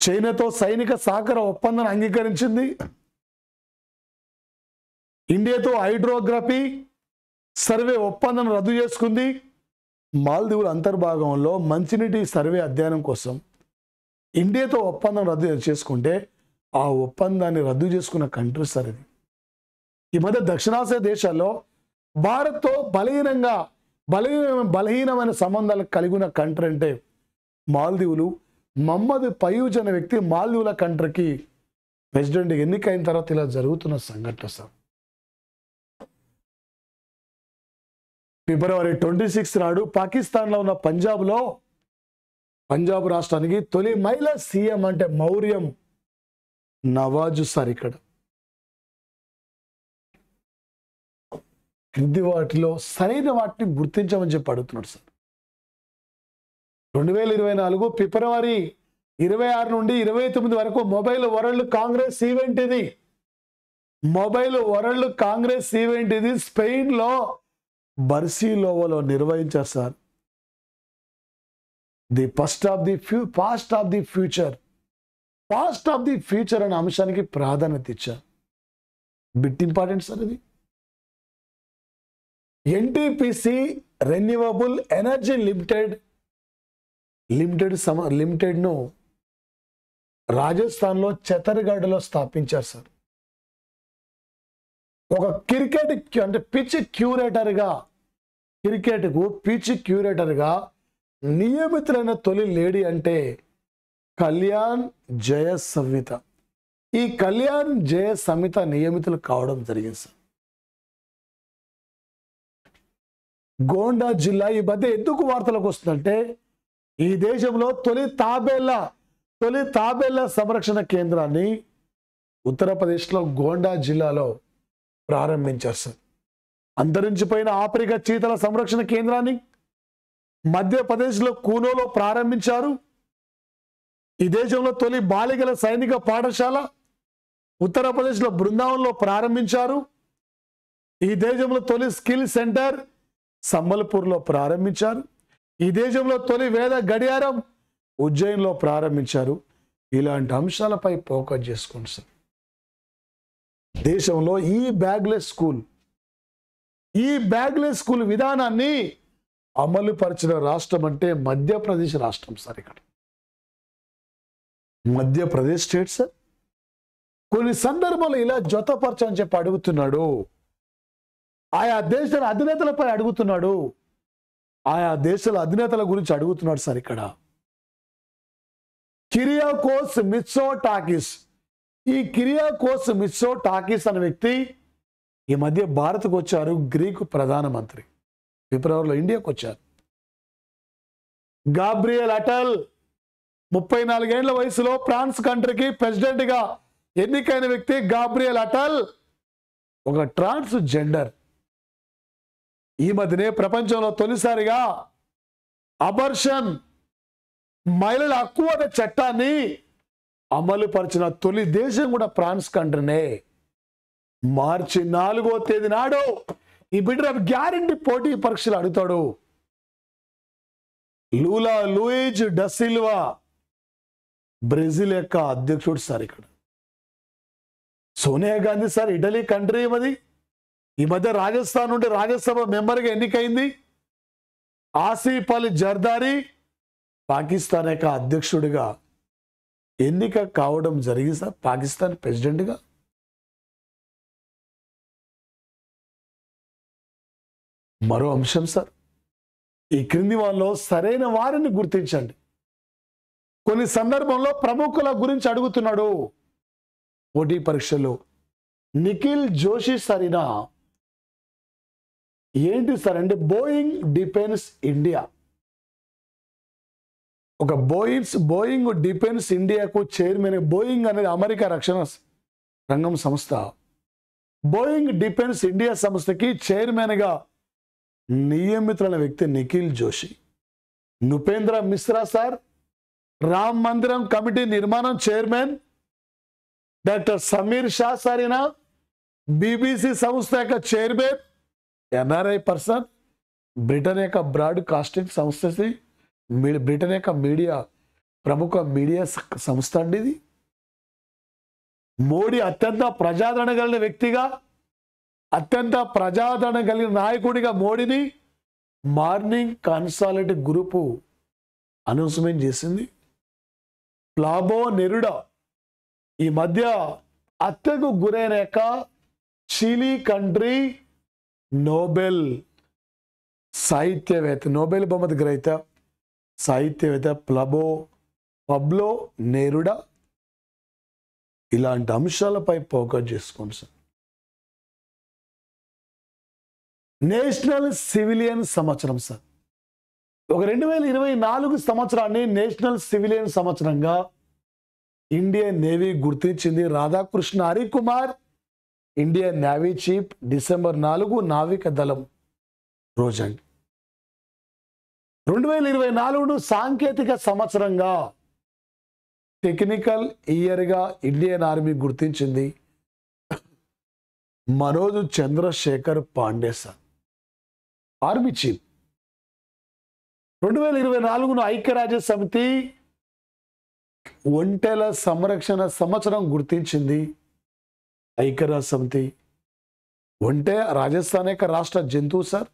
చైనాతో సైనిక సహకార ఒప్పందాన్ని అంగీకరించింది. ఇండియాతో హైడ్రోగ్రఫీ సర్వే ఒప్పందం రద్దు చేసుకుంది. మాల్దీవుల అంతర్భాగంలో మంచినీటి సర్వే అధ్యయనం కోసం ఇండియాతో ఒప్పందం రద్దు చేసుకుంటే ఆ ఒప్పందాన్ని రద్దు చేసుకున్న కంట్రీ సార్ ఇది. ఈ మధ్య దక్షిణాసియా దేశాల్లో భారత్తో బలహీనమైన సంబంధాలు కలిగి ఉన్న కంట్రీ అంటే మాల్దీవులు. మహమ్మద్ ఫయూజ్ అనే వ్యక్తి మాల్దీవుల కంట్రీకి ప్రెసిడెంట్ ఎన్నికైన తర్వాత ఇలా జరుగుతున్న సంఘటన సార్. ఫిబ్రవరి 26 నాడు పాకిస్తాన్లో ఉన్న పంజాబ్ రాష్ట్రానికి తొలి మహిళా సీఎం అంటే మౌర్యం నవాజు సార్. ఇక్కడ క్రింది వాటిలో సరైన వాటిని గుర్తించమని చెప్పి అడుగుతున్నాడు సార్. 2024 ఫిబ్రవరి 26 నుండి 29 వరకు మొబైల్ వరల్డ్ కాంగ్రెస్ ఈవెంట్ ఇది. మొబైల్ వరల్డ్ కాంగ్రెస్ ఈవెంట్ ఇది స్పెయిన్లో బర్సిలోవాలో నిర్వహించారు sir. The past of the future అనే అంశానికి ప్రాధాన్యత ఇచ్చారు. బిట్ ఇంపార్టెంట్ సార్ ఇది. ఎన్టీపీసీ రెన్యూవబుల్ ఎనర్జీ లిమిటెడ్ను రాజస్థాన్లో చతర్గఢ్లో స్థాపించారు సార్. ఒక క్రికెట్ అంటే పిచ్ క్యూరేటర్గా నియమితులైన తొలి లేడీ అంటే కళ్యాణ్ జయ సంహిత. ఈ కళ్యాణ్ జయ సంహిత నియమితులు కావడం జరిగింది సార్. గోండా జిల్లా ఈ మధ్య ఎందుకు వార్తలకు వస్తుందంటే ఈ దేశంలో తొలి తాబేళ్ల సంరక్షణ కేంద్రాన్ని ఉత్తరప్రదేశ్లో గోండా జిల్లాలో ప్రారంభించారు సార్. అంతరించిపోయిన ఆఫ్రికా చీతల సంరక్షణ కేంద్రాన్ని మధ్యప్రదేశ్లో కూనోలో ప్రారంభించారు. ఈ దేశంలో తొలి బాలికల సైనిక పాఠశాల ఉత్తరప్రదేశ్లో బృందావన్లో ప్రారంభించారు. ఈ దేశంలో తొలి స్కిల్ సెంటర్ సంబల్పూర్లో ప్రారంభించారు. ఈ దేశంలో తొలి వేద గడియారం ఉజ్జయిన్లో ప్రారంభించారు. ఇలాంటి అంశాలపై ఫోకస్ చేసుకోండి సార్. దేశంలో ఈ బ్యాగ్లెస్ స్కూల్ విధానాన్ని అమలు పరిచిన రాష్ట్రం అంటే మధ్యప్రదేశ్ రాష్ట్రం సార్. ఇక్కడ మధ్యప్రదేశ్ స్టేట్ సార్. కొన్ని సందర్భాల్లో ఇలా జతపరచని చెప్పి అడుగుతున్నాడు. ఆయా దేశాల అధినేతలపై అడుగుతున్నాడు. ఆయా దేశాల అధినేతల గురించి అడుగుతున్నాడు సార్. ఇక్కడ కిరియాకోస్ మిత్సోటాకిస్, ఈ కిరియాకోస్ మిత్సోటాకిస్ అనే వ్యక్తి ఈ మధ్య భారత్కు వచ్చారు. గ్రీకు ప్రధానమంత్రి ఫిబ్రవరిలో ఇండియాకు వచ్చారు. గాబ్రియల్ అటల్ 34 ఏళ్ల వయసులో ఫ్రాన్స్ కంట్రీకి ప్రెసిడెంట్ గా ఎన్నికైన వ్యక్తి గాబ్రియల్ అటల్ ఒక ట్రాన్స్ జెండర్. ఈ మధ్యనే ప్రపంచంలో తొలిసారిగా అబర్షన్ మహిళల హక్కు అనే చట్టాన్ని అమలు పరిచిన తొలి దేశం కూడా ఫ్రాన్స్ కంట్రీనే. మార్చి 4వ తేదీ నాడు ఈ బిడ్డ గ్యారంటీ పోటీ పరీక్షలు అడుగుతాడు. లూలా లూయిజ్ డసిల్వా బ్రెజిల్ యొక్క అధ్యక్షుడు సార్. ఇక్కడ Sonia Gandhi sir Italy country ఏమది. ఈ మధ్య రాజస్థాన్ నుండి రాజ్యసభ మెంబర్గా ఎన్నికైంది. ఆసిఫ్ అలీ జర్దారీ పాకిస్తాన్ యొక్క అధ్యక్షుడిగా ఎన్నిక కావడం జరిగింది సార్. పాకిస్తాన్ ప్రెసిడెంట్గా. మరో అంశం సార్, ఈ క్రింది వాళ్ళలో సరైన వారిని గుర్తించండి. కొన్ని సందర్భంలో ప్రముఖుల గురించి అడుగుతున్నాడు పోటీ పరీక్షలో. నిఖిల్ జోషి సరినా ఏంటి సార్ అంటే బోయింగ్ డిఫెన్స్ ఇండియా, ఒక బోయింగ్ డిఫెన్స్ ఇండియాకు చైర్మన్. బోయింగ్ అనేది అమెరికా రక్షణ రంగం సంస్థ. బోయింగ్ డిఫెన్స్ ఇండియా సంస్థకి చైర్మన్గా నియమితులైన వ్యక్తి నిఖిల్ జోషి. నృపేంద్ర మిశ్రా సార్ రామ్ మందిరం కమిటీ నిర్మాణం చైర్మన్. డాక్టర్ సమీర్ షా సారినా బీబీసీ సంస్థ యొక్క చైర్మన్, ఎన్ఆర్ఐ పర్సన్, బ్రిటన్ యొక్క బ్రాడ్కాస్టింగ్ సంస్థ బ్రిటన్ యొక్క మీడియా ప్రముఖ మీడియా సంస్థ అండి ఇది. మోడీ అత్యంత ప్రజాదరణ కలిగిన వ్యక్తిగా, అత్యంత ప్రజాదరణ కలిగిన నాయకుడిగా మోడీని మార్నింగ్ కన్సాలిటీ గ్రూపు అనౌన్స్మెంట్ చేసింది. ప్లాబో నెరుడా ఈ మధ్య హత్యకు గురైన యొక్క చిలీ కంట్రీ నోబెల్ సాహిత్యవేత్త, నోబెల్ బహుమతి గ్రహీత సాహిత్యవేత్త పబ్లో నెరుడా ఇలాంటి అంశాలపై ఫోకస్ చేసుకోండి సార్. నేషనల్ సివిలియన్ సంవత్సరం సార్. ఒక 2024 సంవత్సరాన్ని నేషనల్ సివిలియన్ సంవత్సరంగా ఇండియన్ నేవీ గుర్తించింది. Radhakrishna Harikumar Indian navy chief December 4 నావిక దళం రోజండి. 2024ను సాంకేతిక సంవత్సరంగా టెక్నికల్ ఇయర్గా ఇండియన్ ఆర్మీ గుర్తించింది. Manoj Chandrashekhar Pande sir army chief. 2024ను ఐక్యరాజ్య సమితి ఒంటెల సంరక్షణ సంవత్సరం గుర్తించింది. ఐక్యరాజ్య సమితి ఒంటె రాజస్థాన్ యొక్క రాష్ట్ర జంతువు sir.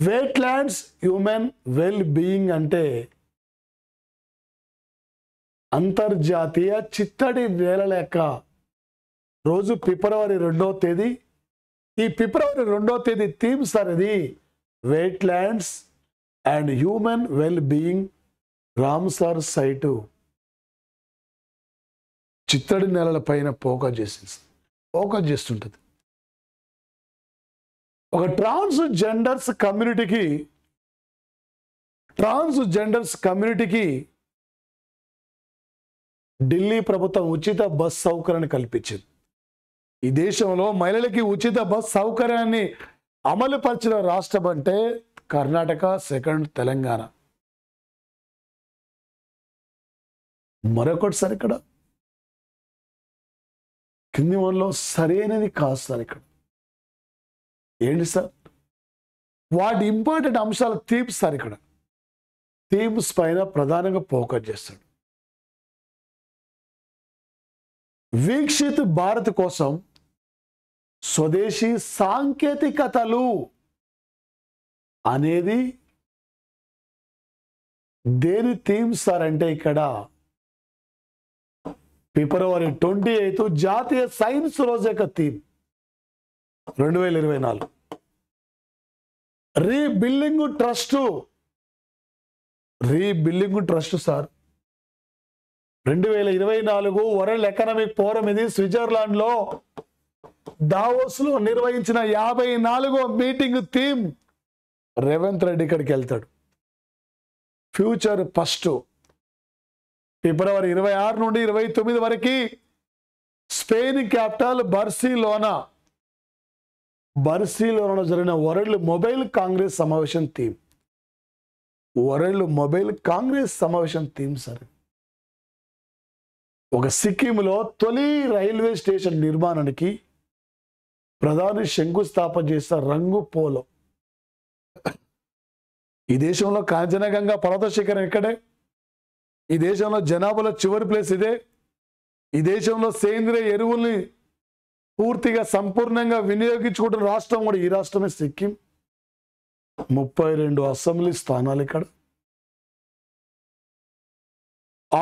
Wetlands human well being అంటే అంతర్జాతీయ చిత్తడి నేలల యొక్క రోజు ఫిబ్రవరి 2వ తేదీ. ఈ ఫిబ్రవరి 2వ తేదీ థీమ్ సార్ ఇది wetlands and human well being. Ramsar site చిత్తడి నేలల పైన ఫోకస్ చేస్తుంటుంది. ఒక ట్రాన్స్జెండర్స్ కమ్యూనిటీకి ఢిల్లీ ప్రభుత్వం ఉచిత బస్ సౌకర్యాన్ని కల్పించింది. ఈ దేశంలో మహిళలకి ఉచిత బస్ సౌకర్యాన్ని అమలు పరిచిన రాష్ట్రం అంటే కర్ణాటక, సెకండ్ తెలంగాణ. మరొకటి సార్ ఇక్కడ కింది వనలో సరైనది కాదు సార్. ఇక్కడ ఏంటి సార్ వాటి ఇంపార్టెంట్ అంశాల థీమ్స్ సార్. ఇక్కడ థీమ్స్ పైన ప్రధానంగా ఫోకస్ చేస్తాడు. వీక్షిత్ భారత్ కోసం స్వదేశీ సాంకేతికతలు అనేది దేని థీమ్ సార్ అంటే ఇక్కడ ఫిబ్రవరి 28 జాతీయ సైన్స్ రోజు యొక్క theme 2024 rebuilding trust sir. 2024 world economic forum ఇది స్విట్జర్లాండ్ లో దావోస్ లో నిర్వహించిన 54వ మీటింగ్ థీమ్. రేవంత్ రెడ్డి ఇక్కడికి వెళ్తాడు. ఫ్యూచర్ ఫస్ట్ ఫిబ్రవరి 26 నుండి 29 వరకు స్పెయిన్ క్యాపిటల్ బర్సిలోనా జరిగిన వరల్డ్ మొబైల్ కాంగ్రెస్ సమావేశం థీమ్. వరల్డ్ మొబైల్ కాంగ్రెస్ సమావేశం థీమ్ సార్. ఒక సిక్కింలో తొలి రైల్వే స్టేషన్ నిర్మాణానికి ప్రధాని శంకుస్థాపన చేసిన రంగు పోలో. ఈ దేశంలో కాంచనగంగా పర్వత శిఖరం ఇక్కడే. ఈ దేశంలో జనాభాలో చివరి ప్లేస్ ఇదే. ఈ దేశంలో సేంద్రియ ఎరువుల్ని పూర్తిగా సంపూర్ణంగా వినియోగించుకుంటున్న రాష్ట్రం కూడా ఈ రాష్ట్రమే సిక్కిం. 32 అసెంబ్లీ స్థానాలు ఇక్కడ.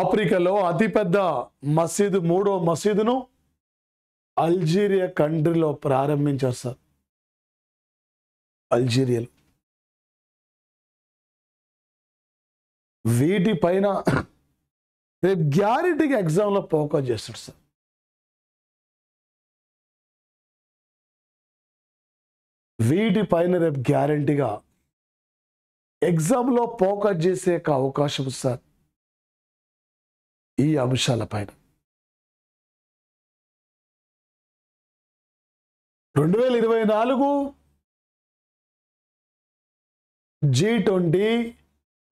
ఆఫ్రికాలో అతిపెద్ద మసీదు 3వ మసీదును అల్జీరియా కంట్రీలో ప్రారంభించారు సార్. అల్జీరియాలో వీటిపైన రేపు గ్యారెంటీగా ఎగ్జామ్లో ఫోకస్ చేస్తాడు సార్. వీటిపైన రేపు గ్యారెంటీగా ఎగ్జామ్లో ఫోకస్ చేసే అవకాశం సార్. ఈ అంశాలపైన 2024 G20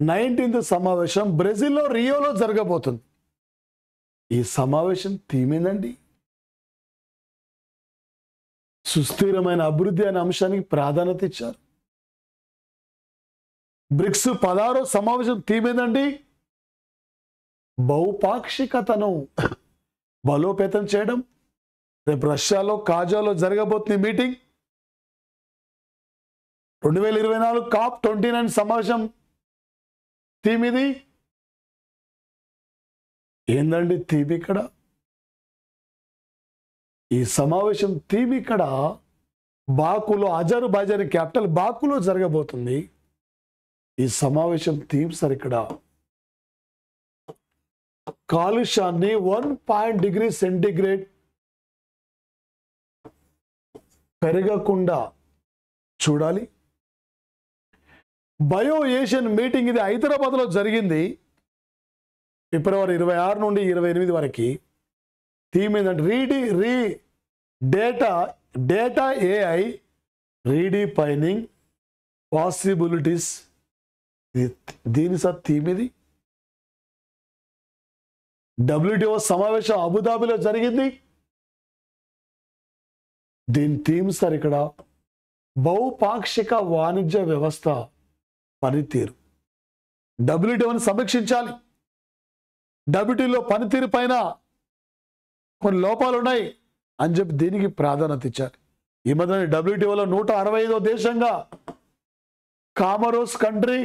19th సమావేశం బ్రెజిల్లో రియోలో జరగబోతుంది. ఈ సమావేశం థీమ్ ఏందండి? సుస్థిరమైన అభివృద్ధి అనే అంశానికి ప్రాధాన్యత ఇచ్చారు. బ్రిక్స్ 16వ సమావేశం థీమ్ ఏందండి? బహుపాక్షికతను బలోపేతం చేయడం. రేపు రష్యాలో కాజాలో జరగబోతుంది మీటింగ్. 2024 COP29 సమావేశం థీమ్ ఇది. ఏందండి థీమ్ ఇక్కడ? ఈ సమావేశం థీమ్ ఇక్కడ బాకులో, అజర్బైజాన్ క్యాపిటల్ బాకులో జరగబోతుంది. ఈ సమావేశం థీమ్ సార్ ఇక్కడ కాలుష్యాన్ని 1 డిగ్రీ సెంటీగ్రేడ్ పెరగకుండా చూడాలి. బయో ఏషియన్ మీటింగ్ ఇది హైదరాబాద్లో జరిగింది ఫిబ్రవరి 26 నుండి 28 వరకు. థీమ్ ఏంటంటే డేటా AI రీడిఫైనింగ్ పాసిబిలిటీస్. దీని సార్ థీమ్ ఇది. WTO సమావేశం అబుదాబిలో జరిగింది. దీని థీమ్ సార్ ఇక్కడ బహుపాక్షిక వాణిజ్య వ్యవస్థ పనితీరు. WTOని సమీక్షించాలి. WTO పనితీరు పైన కొన్ని లోపాలు ఉన్నాయి అని చెప్పి దీనికి ప్రాధాన్యత ఇచ్చారు. ఈ మధ్య WTOలో 165వ దేశంగా కామరోస్ కంట్రీ,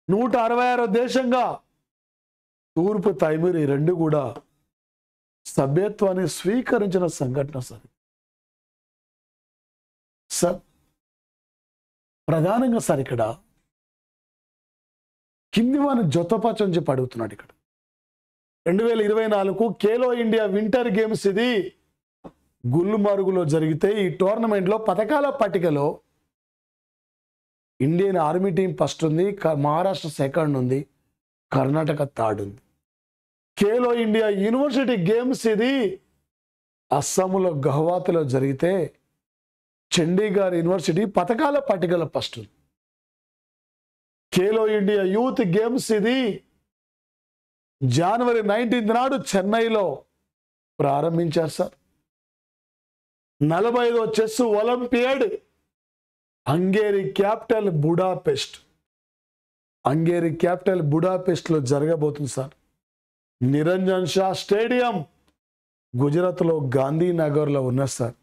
166వ దేశంగా తూర్పు తైమూర్, ఈ రెండు కూడా సభ్యత్వాన్ని స్వీకరించిన సంఘటన సార్. ప్రధానంగా సార్ ఇక్కడ కింది వారిని జొత్తపచ్చని చెప్పి అడుగుతున్నాడు. ఇక్కడ 2024 ఖేలో ఇండియా వింటర్ గేమ్స్ ఇది గుల్మర్గులో జరిగితే ఈ టోర్నమెంట్లో పథకాల పట్టికలో ఇండియన్ ఆర్మీ టీం ఫస్ట్ ఉంది, మహారాష్ట్ర సెకండ్ ఉంది, కర్ణాటక థర్డ్ ఉంది. ఖేలో ఇండియా యూనివర్సిటీ గేమ్స్ ఇది అస్సాంలో గౌహతిలో జరిగితే చండీగఢ్ యూనివర్సిటీ పథకాల పట్టికలో ఫస్ట్ ఉంది. ఖేలో ఇండియా యూత్ గేమ్స్ ఇది జనవరి 19 నాడు చెన్నైలో ప్రారంభించారు సార్. 45వ చెస్ ఒలింపియాడ్ హంగేరీ క్యాపిటల్ బుడాపెస్ట్లో జరగబోతుంది సార్. నిరంజన్ షా స్టేడియం గుజరాత్లో గాంధీనగర్లో ఉన్న సార్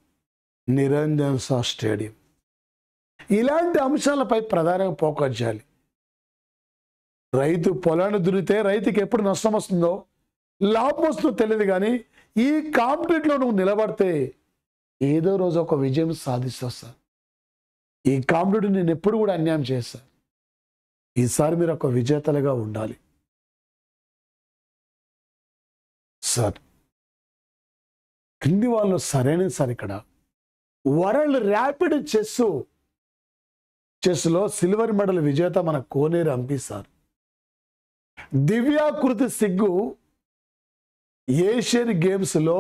నిరంజన్ షా స్టేడియం. ఇలాంటి అంశాలపై ప్రధానంగా ఫోకస్ చేయాలి. రైతు పొలాన్ని దున్నితే రైతుకి ఎప్పుడు నష్టం వస్తుందో లాభం వస్తుందో తెలియదు, కానీ ఈ కాంపిటీట్లో నువ్వు నిలబడితే ఏదో రోజు ఒక విజయం సాధిస్తావు సార్. ఈ కాంపిటీట్ నేను ఎప్పుడు కూడా అన్యాయం చేస్తా. ఈసారి మీరు ఒక విజేతలుగా ఉండాలి సార్. కింది వాళ్ళు సరైనది సార్. ఇక్కడ వరల్డ్ ర్యాపిడ్ చెస్లో సిల్వర్ మెడల్ విజేత మన కోనేరు హంపి సార్. దివ్యాకృతి సిగ్గు ఏషియన్ గేమ్స్లో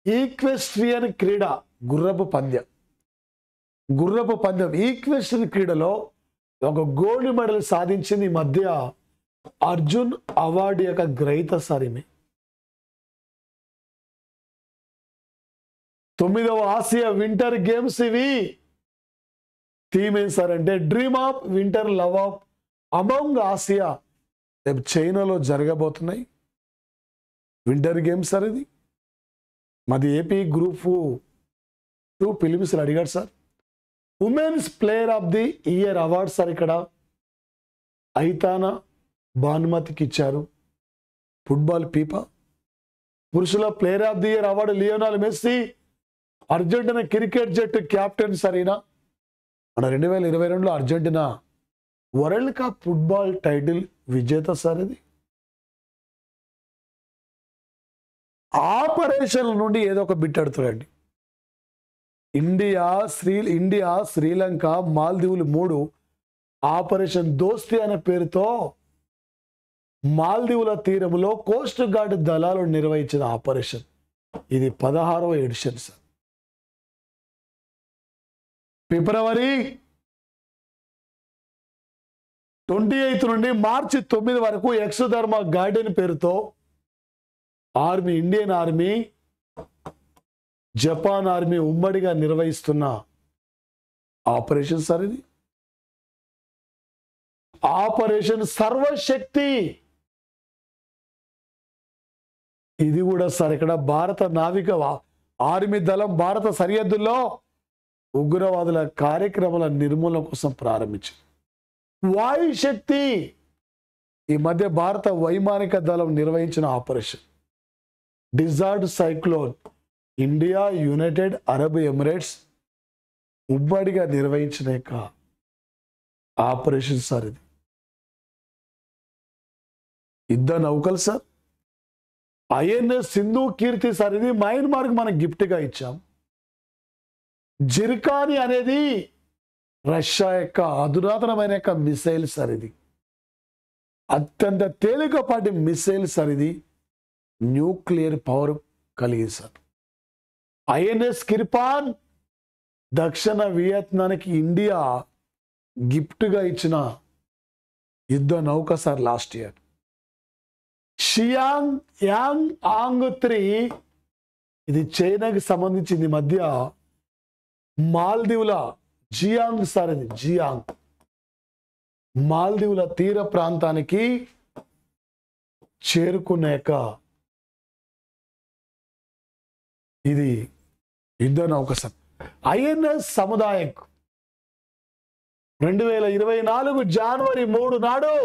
ఈక్వెస్ట్రియన్ క్రీడ గుర్రపు పందెం ఈక్వెస్ట్రియన్ క్రీడలో ఒక గోల్డ్ మెడల్ సాధించింది. ఈ మధ్య అర్జున్ అవార్డు యొక్క గ్రహీత సార్. ఈమె 9వ ఆసియా వింటర్ గేమ్స్ ఇవి. థీమ్ ఏం సార్ అంటే dream of winter, love of among Asia. రేపు చైనాలో జరగబోతున్నాయి వింటర్ గేమ్స్ సార్. ఇది మాది ఏపీ గ్రూప్ 2 ఫిలిమ్స్ అడిగాడు sir. Women's player of the year award sir ఇక్కడ ఐతానా భానుమతికి ఇచ్చారు. Football FIFA. పురుషుల player of the year award Lionel Messi, Argentina cricket జట్టు కెప్టెన్ సరైన మన 2022లో Argentina world cup football title విజేత సార్. ఇది ఆపరేషన్ నుండి ఏదో ఒక బిట్ అడుగుతాడండి. ఇండియా, శ్రీలంక, మాల్దీవులు 3 ఆపరేషన్ దోస్తి అనే పేరుతో మాల్దీవుల తీరంలో కోస్ట్ గార్డ్ దళాలు నిర్వహించిన ఆపరేషన్. ఇది 16వ ఎడిషన్ సార్. ఫిబ్రవరి 28 నుండి మార్చి 9 వరకు ఎక్సోధర్మ గార్డెన్ పేరుతో ఇండియన్ ఆర్మీ, జపాన్ ఆర్మీ ఉమ్మడిగా నిర్వహిస్తున్న ఆపరేషన్ సార్ ఇది. ఆపరేషన్ సర్వశక్తి, ఇది కూడా సార్ ఇక్కడ భారత నావిక ఆర్మీ దళం భారత సరిహద్దుల్లో ఉగ్రవాదుల కార్యక్రమాల నిర్మూలన కోసం ప్రారంభించింది. వాయుశక్తి, ఈ మధ్య భారత వైమానిక దళం నిర్వహించిన operation desert cyclone, India United Arab Emirates ఉమ్మడిగా నిర్వహించిన ఆపరేషన్ సార్. ఇది యుద్ధ నౌకలు sir. INS Sindhu Kirti sir, ఇది మయన్మార్కి మనం గిఫ్ట్గా ఇచ్చాం. జిర్కాని అనేది రష్యా యొక్క అధునాతనమైన మిసైల్ సార్. ఇది అత్యంత తేలికపాటి మిసైల్ సార్. ఇది న్యూక్లియర్ పవర్ కలిగి సార్. ఐఎన్ఎస్ కిర్పాన్ దక్షిణ వియత్నానికి ఇండియా గిఫ్ట్గా ఇచ్చిన యుద్ధ నౌక సార్ లాస్ట్ ఇయర్. షియాంగ్ యాంగ్ ఆంగ్ 3, ఇది చైనాకి సంబంధించింది. మధ్య మాల్దీవుల జియాంగ్ సార్, ఇది జియాంగ్ మాల్దీవుల తీర ప్రాంతానికి చేరుకున్నాక ఇది యుద్ధ నౌక సార్. ఐఎన్ఎస్ సముదాయక్ 2024 జనవరి 3 నాడు,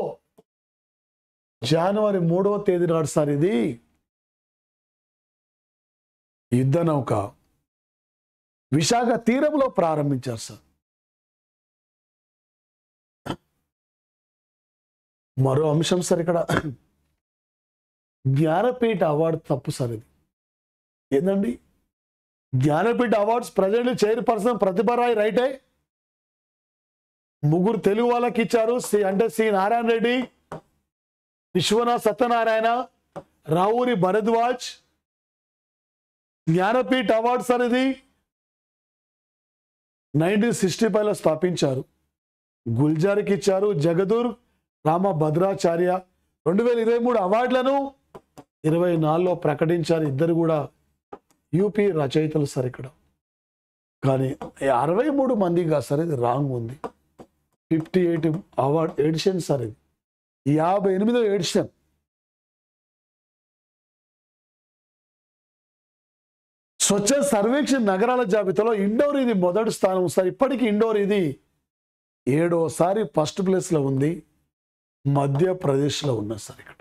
జనవరి 3వ తేదీ నాడు సార్ ఇది యుద్ధ నౌక విశాఖ తీరంలో ప్రారంభించారు సార్. మరో అంశం సార్, ఇక్కడ జ్ఞానపీఠ అవార్డు తప్పు సార్. ఇది ఏందండి? Jnanpith awards present chairperson Pratibha Ray రైటే, ముగ్గురు తెలుగు వాళ్ళకి ఇచ్చారు. అంటే C Narayana Reddy, Vishwanath Satyanarayana, Ravuri Bharadwaj. Jnanpith award sir ఇది 1965లో స్థాపించారు. గుల్జార్కి ఇచ్చారు. జగదూర్ రామభద్రాచార్య 2023 అవార్డులను 24లో ప్రకటించారు. ఇద్దరు కూడా యూపీ రచయితలు సార్. ఇక్కడ కానీ 63 మందిగా సార్, ఇది రాంగ్ ఉంది. 58 అవార్డ్ ఎడిషన్ సార్. ఇది 58వ ఎడిషన్. స్వచ్ఛ సర్వేక్షణ నగరాల జాబితాలో ఇండోర్ ఇది మొదటి స్థానం సార్. ఇప్పటికీ ఇండోర్ ఇది 7వసారి ఫస్ట్ ప్లేస్లో ఉంది. మధ్యప్రదేశ్లో ఉన్న సార్. ఇక్కడ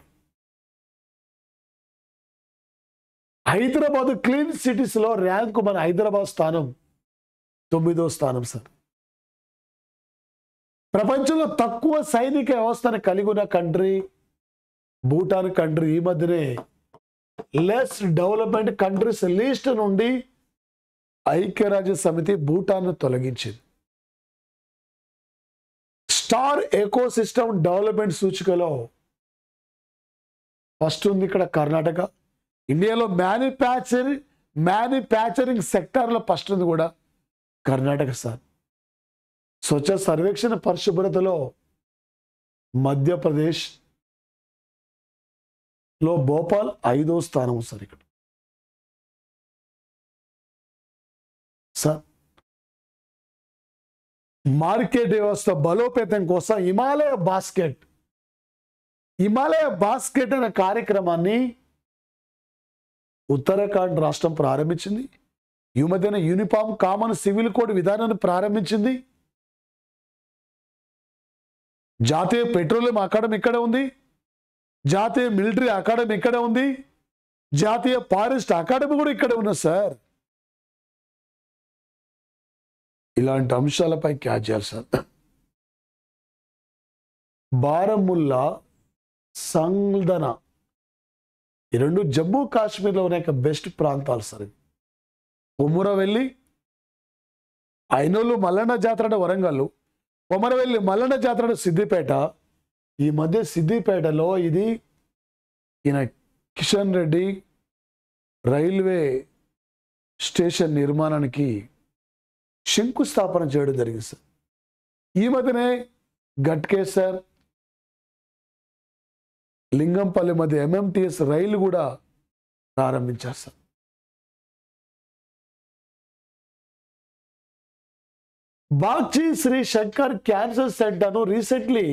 హైదరాబాద్ క్లీన్ సిటీస్లో ర్యాంకు మన హైదరాబాద్ స్థానం 9వ స్థానం సార్. ప్రపంచంలో తక్కువ సైనిక వ్యవస్థను కలిగి ఉన్న కంట్రీ భూటాన్ కంట్రీ. ఈ మధ్యనే లెస్ డెవలప్మెంట్ కంట్రీస్ లిస్ట్ నుండి ఐక్యరాజ్య సమితి భూటాన్ను తొలగించింది. స్టార్ ఎకోసిస్టమ్ డెవలప్మెంట్ సూచికలో ఫస్ట్ ఉంది ఇక్కడ కర్ణాటక. ఇండియాలో మ్యానుఫ్యాక్చరింగ్ సెక్టార్లో ఫస్ట్ ఉంది కూడా కర్ణాటక సార్. స్వచ్ఛ సర్వేక్షణ పరిశుభ్రతలో మధ్యప్రదేశ్ లో భోపాల్ 5వ స్థానం సార్. ఇక్కడ సార్ మార్కెట్ వ్యవస్థ బలోపేతం కోసం హిమాలయ బాస్కెట్ అనే కార్యక్రమాన్ని ఉత్తరాఖండ్ రాష్ట్రం ప్రారంభించింది. ఈ మధ్యన యూనిఫామ్ కామన్ సివిల్ కోడ్ విధానాన్ని ప్రారంభించింది. జాతీయ పెట్రోలియం అకాడమీ ఇక్కడే ఉంది. జాతీయ మిలిటరీ అకాడమీ ఇక్కడే ఉంది. జాతీయ ఫారెస్ట్ అకాడమీ కూడా ఇక్కడే ఉన్నది సార్. ఇలాంటి అంశాలపై క్యాచ్ చేయాలి సార్. బారాముల్లా, సంగ్దన ఈ రెండు జమ్మూ కాశ్మీర్లో ఉన్న బెస్ట్ ప్రాంతాలు సార్. కొమురవెల్లి, ఐనోలు మల్లన్న జాతర అంటే వరంగల్, కొమరవెల్లి మల్లన్న జాతర అంటే సిద్దిపేట. ఈ మధ్య సిద్దిపేటలో ఇది ఈయన కిషన్ రెడ్డి రైల్వే స్టేషన్ నిర్మాణానికి శంకుస్థాపన చేయడం జరిగింది సార్. ఈ మధ్యనే గట్కేసర్ లింగంపల్లి మధ్య MMTS రైలు కూడా ప్రారంభించారు సార్. బాగ్చి శ్రీ శంకర్ క్యాన్సర్ సెంటర్ను రీసెంట్లీ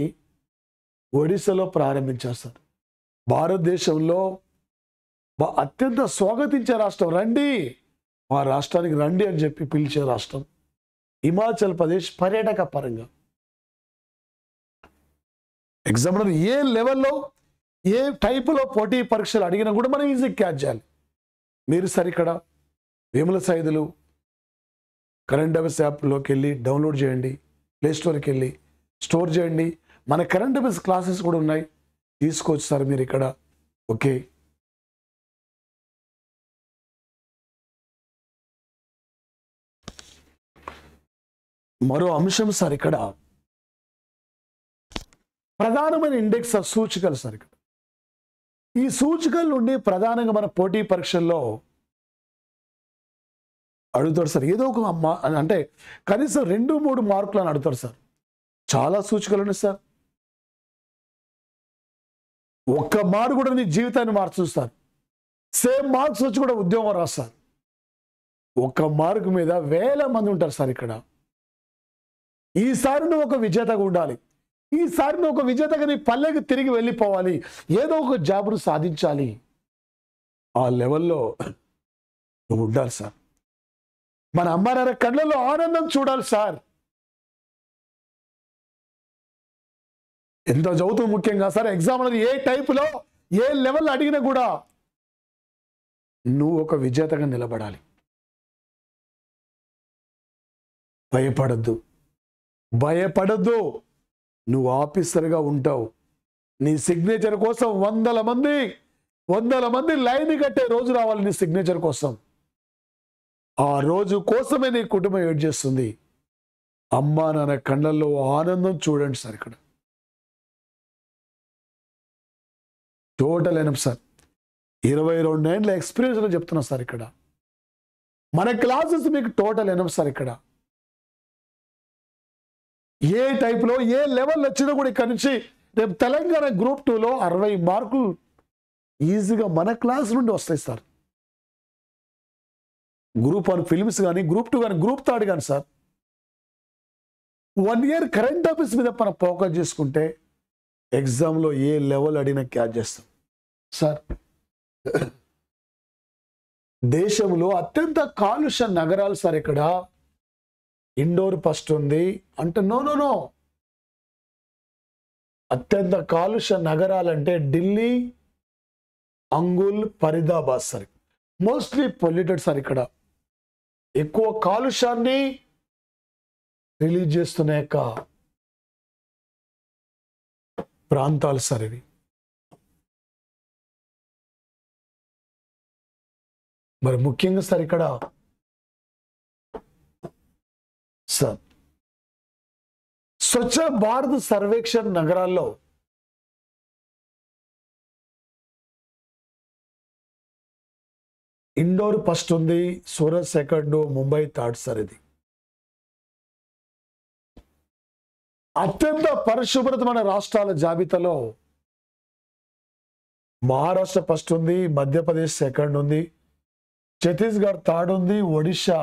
ఒడిశాలో ప్రారంభించారు సార్. భారతదేశంలో అత్యంత స్వాగతించే రాష్ట్రం, రండి మా రాష్ట్రానికి రండి అని చెప్పి పిలిచే రాష్ట్రం హిమాచల్ ప్రదేశ్. పర్యాటక పరంగా ఎగ్జామినర్ ఏ లెవెల్లో ఏ టైపులో పోటీ పరీక్షలు అడిగినా కూడా మనం ఈజీ క్యాచ్ చేయాలి. మీరు సార్ ఇక్కడ వేముల సైదులు కరెంట్ అఫైర్స్ యాప్లోకి వెళ్ళి డౌన్లోడ్ చేయండి, ప్లేస్టోర్కి వెళ్ళి స్టోర్ చేయండి. మన కరెంట్ అఫైర్స్ క్లాసెస్ కూడా ఉన్నాయి, తీసుకోవచ్చు సార్ మీరు ఇక్కడ. ఓకే, మరో అంశం సార్ ఇక్కడ ప్రధానమైన ఇండెక్స్ సూచికలు సార్. ఇక్కడ ఈ సూచికల నుండి ప్రధానంగా మన పోటీ పరీక్షల్లో అడుగుతాడు సార్. ఏదో ఒక అంటే కనీసం 2-3 మార్కులు అని అడుగుతాడు సార్. చాలా సూచికలు ఉన్నాయి సార్. ఒక్క మార్కు కూడా నీ జీవితాన్ని మార్చుస్తారు. సేమ్ మార్క్స్ వచ్చి కూడా ఉద్యోగం రాస్తారు. ఒక్క మార్కు మీద 1000 మంది ఉంటారు సార్ ఇక్కడ. ఈసారి నువ్వు ఒక విజేతగా ఉండాలి. ఈసారి నువ్వు ఒక విజేతగా నీ పల్లెకి తిరిగి వెళ్ళిపోవాలి. ఏదో ఒక జాబ్ను సాధించాలి. ఆ లెవెల్లో నువ్వు ఉండాలి సార్. మన అమ్మ నాన్న కళ్ళల్లో ఆనందం చూడాలి సార్. ఎంత చదువుతూ ముఖ్యంగా సార్ ఎగ్జామినర్ ఏ టైపులో ఏ లెవెల్ అడిగినా కూడా నువ్వు ఒక విజేతగా నిలబడాలి. భయపడద్దు, భయపడద్దు. నువ్వు ఆఫీసర్గా ఉంటావు. నీ సిగ్నేచర్ కోసం వందల మంది లైన్ కట్టే రోజు రావాలి నీ సిగ్నేచర్ కోసం. ఆ రోజు కోసమే నీ కుటుంబం ఏడ్ చేస్తుంది. అమ్మా నాన్న కళ్ళల్లో ఆనందం చూడండి సార్. ఇక్కడ టోటల్ అయినా సార్ 22 ఏళ్ళ ఎక్స్పీరియన్స్లో చెప్తున్నా సార్. ఇక్కడ మన క్లాసెస్ మీకు టోటల్ అయినా సార్. ఇక్కడ ఏ టైప్లో ఏ లెవెల్ వచ్చినా కూడా ఇక్కడ నుంచి రేపు తెలంగాణ గ్రూప్ 2లో 60 మార్కులు ఈజీగా మన క్లాస్ నుండి వస్తాయి సార్. గ్రూప్ 1 ఫిల్మ్స్ కానీ, గ్రూప్ 2 కానీ, గ్రూప్ 3 కానీ సార్ 1 ఇయర్ కరెంట్ అఫైర్స్ మీద మనం ఫోకస్ చేసుకుంటే ఎగ్జామ్లో ఏ లెవెల్ అడిగినా క్యాచ్ చేస్తాం సార్. దేశంలో అత్యంత కాలుష్య నగరాలు సార్. ఇక్కడ ఇండోర్ ఫస్ట్ ఉంది అంటే నో. అత్యంత కాలుష్య నగరాలంటే Delhi, Angul, Faridabad sir. Mostly polluted sir. ఇక్కడ ఎక్కువ కాలుష్యాన్ని రిలీజ్ చేస్తున్న యొక్క ప్రాంతాలు సార్ ఇవి. మరి ముఖ్యంగా సార్ ఇక్కడ సార్ స్వచ్ఛ భారత్ సర్వేక్షణ్ నగరాల్లో ఇండోర్ ఫస్ట్ ఉంది, Surat second, Mumbai third sir. ఇది అత్యంత పరిశుభ్రతమైన రాష్ట్రాల జాబితాలో మహారాష్ట్ర ఫస్ట్ ఉంది, మధ్యప్రదేశ్ సెకండ్ ఉంది, ఛత్తీస్గఢ్ థర్డ్ ఉంది, ఒడిశా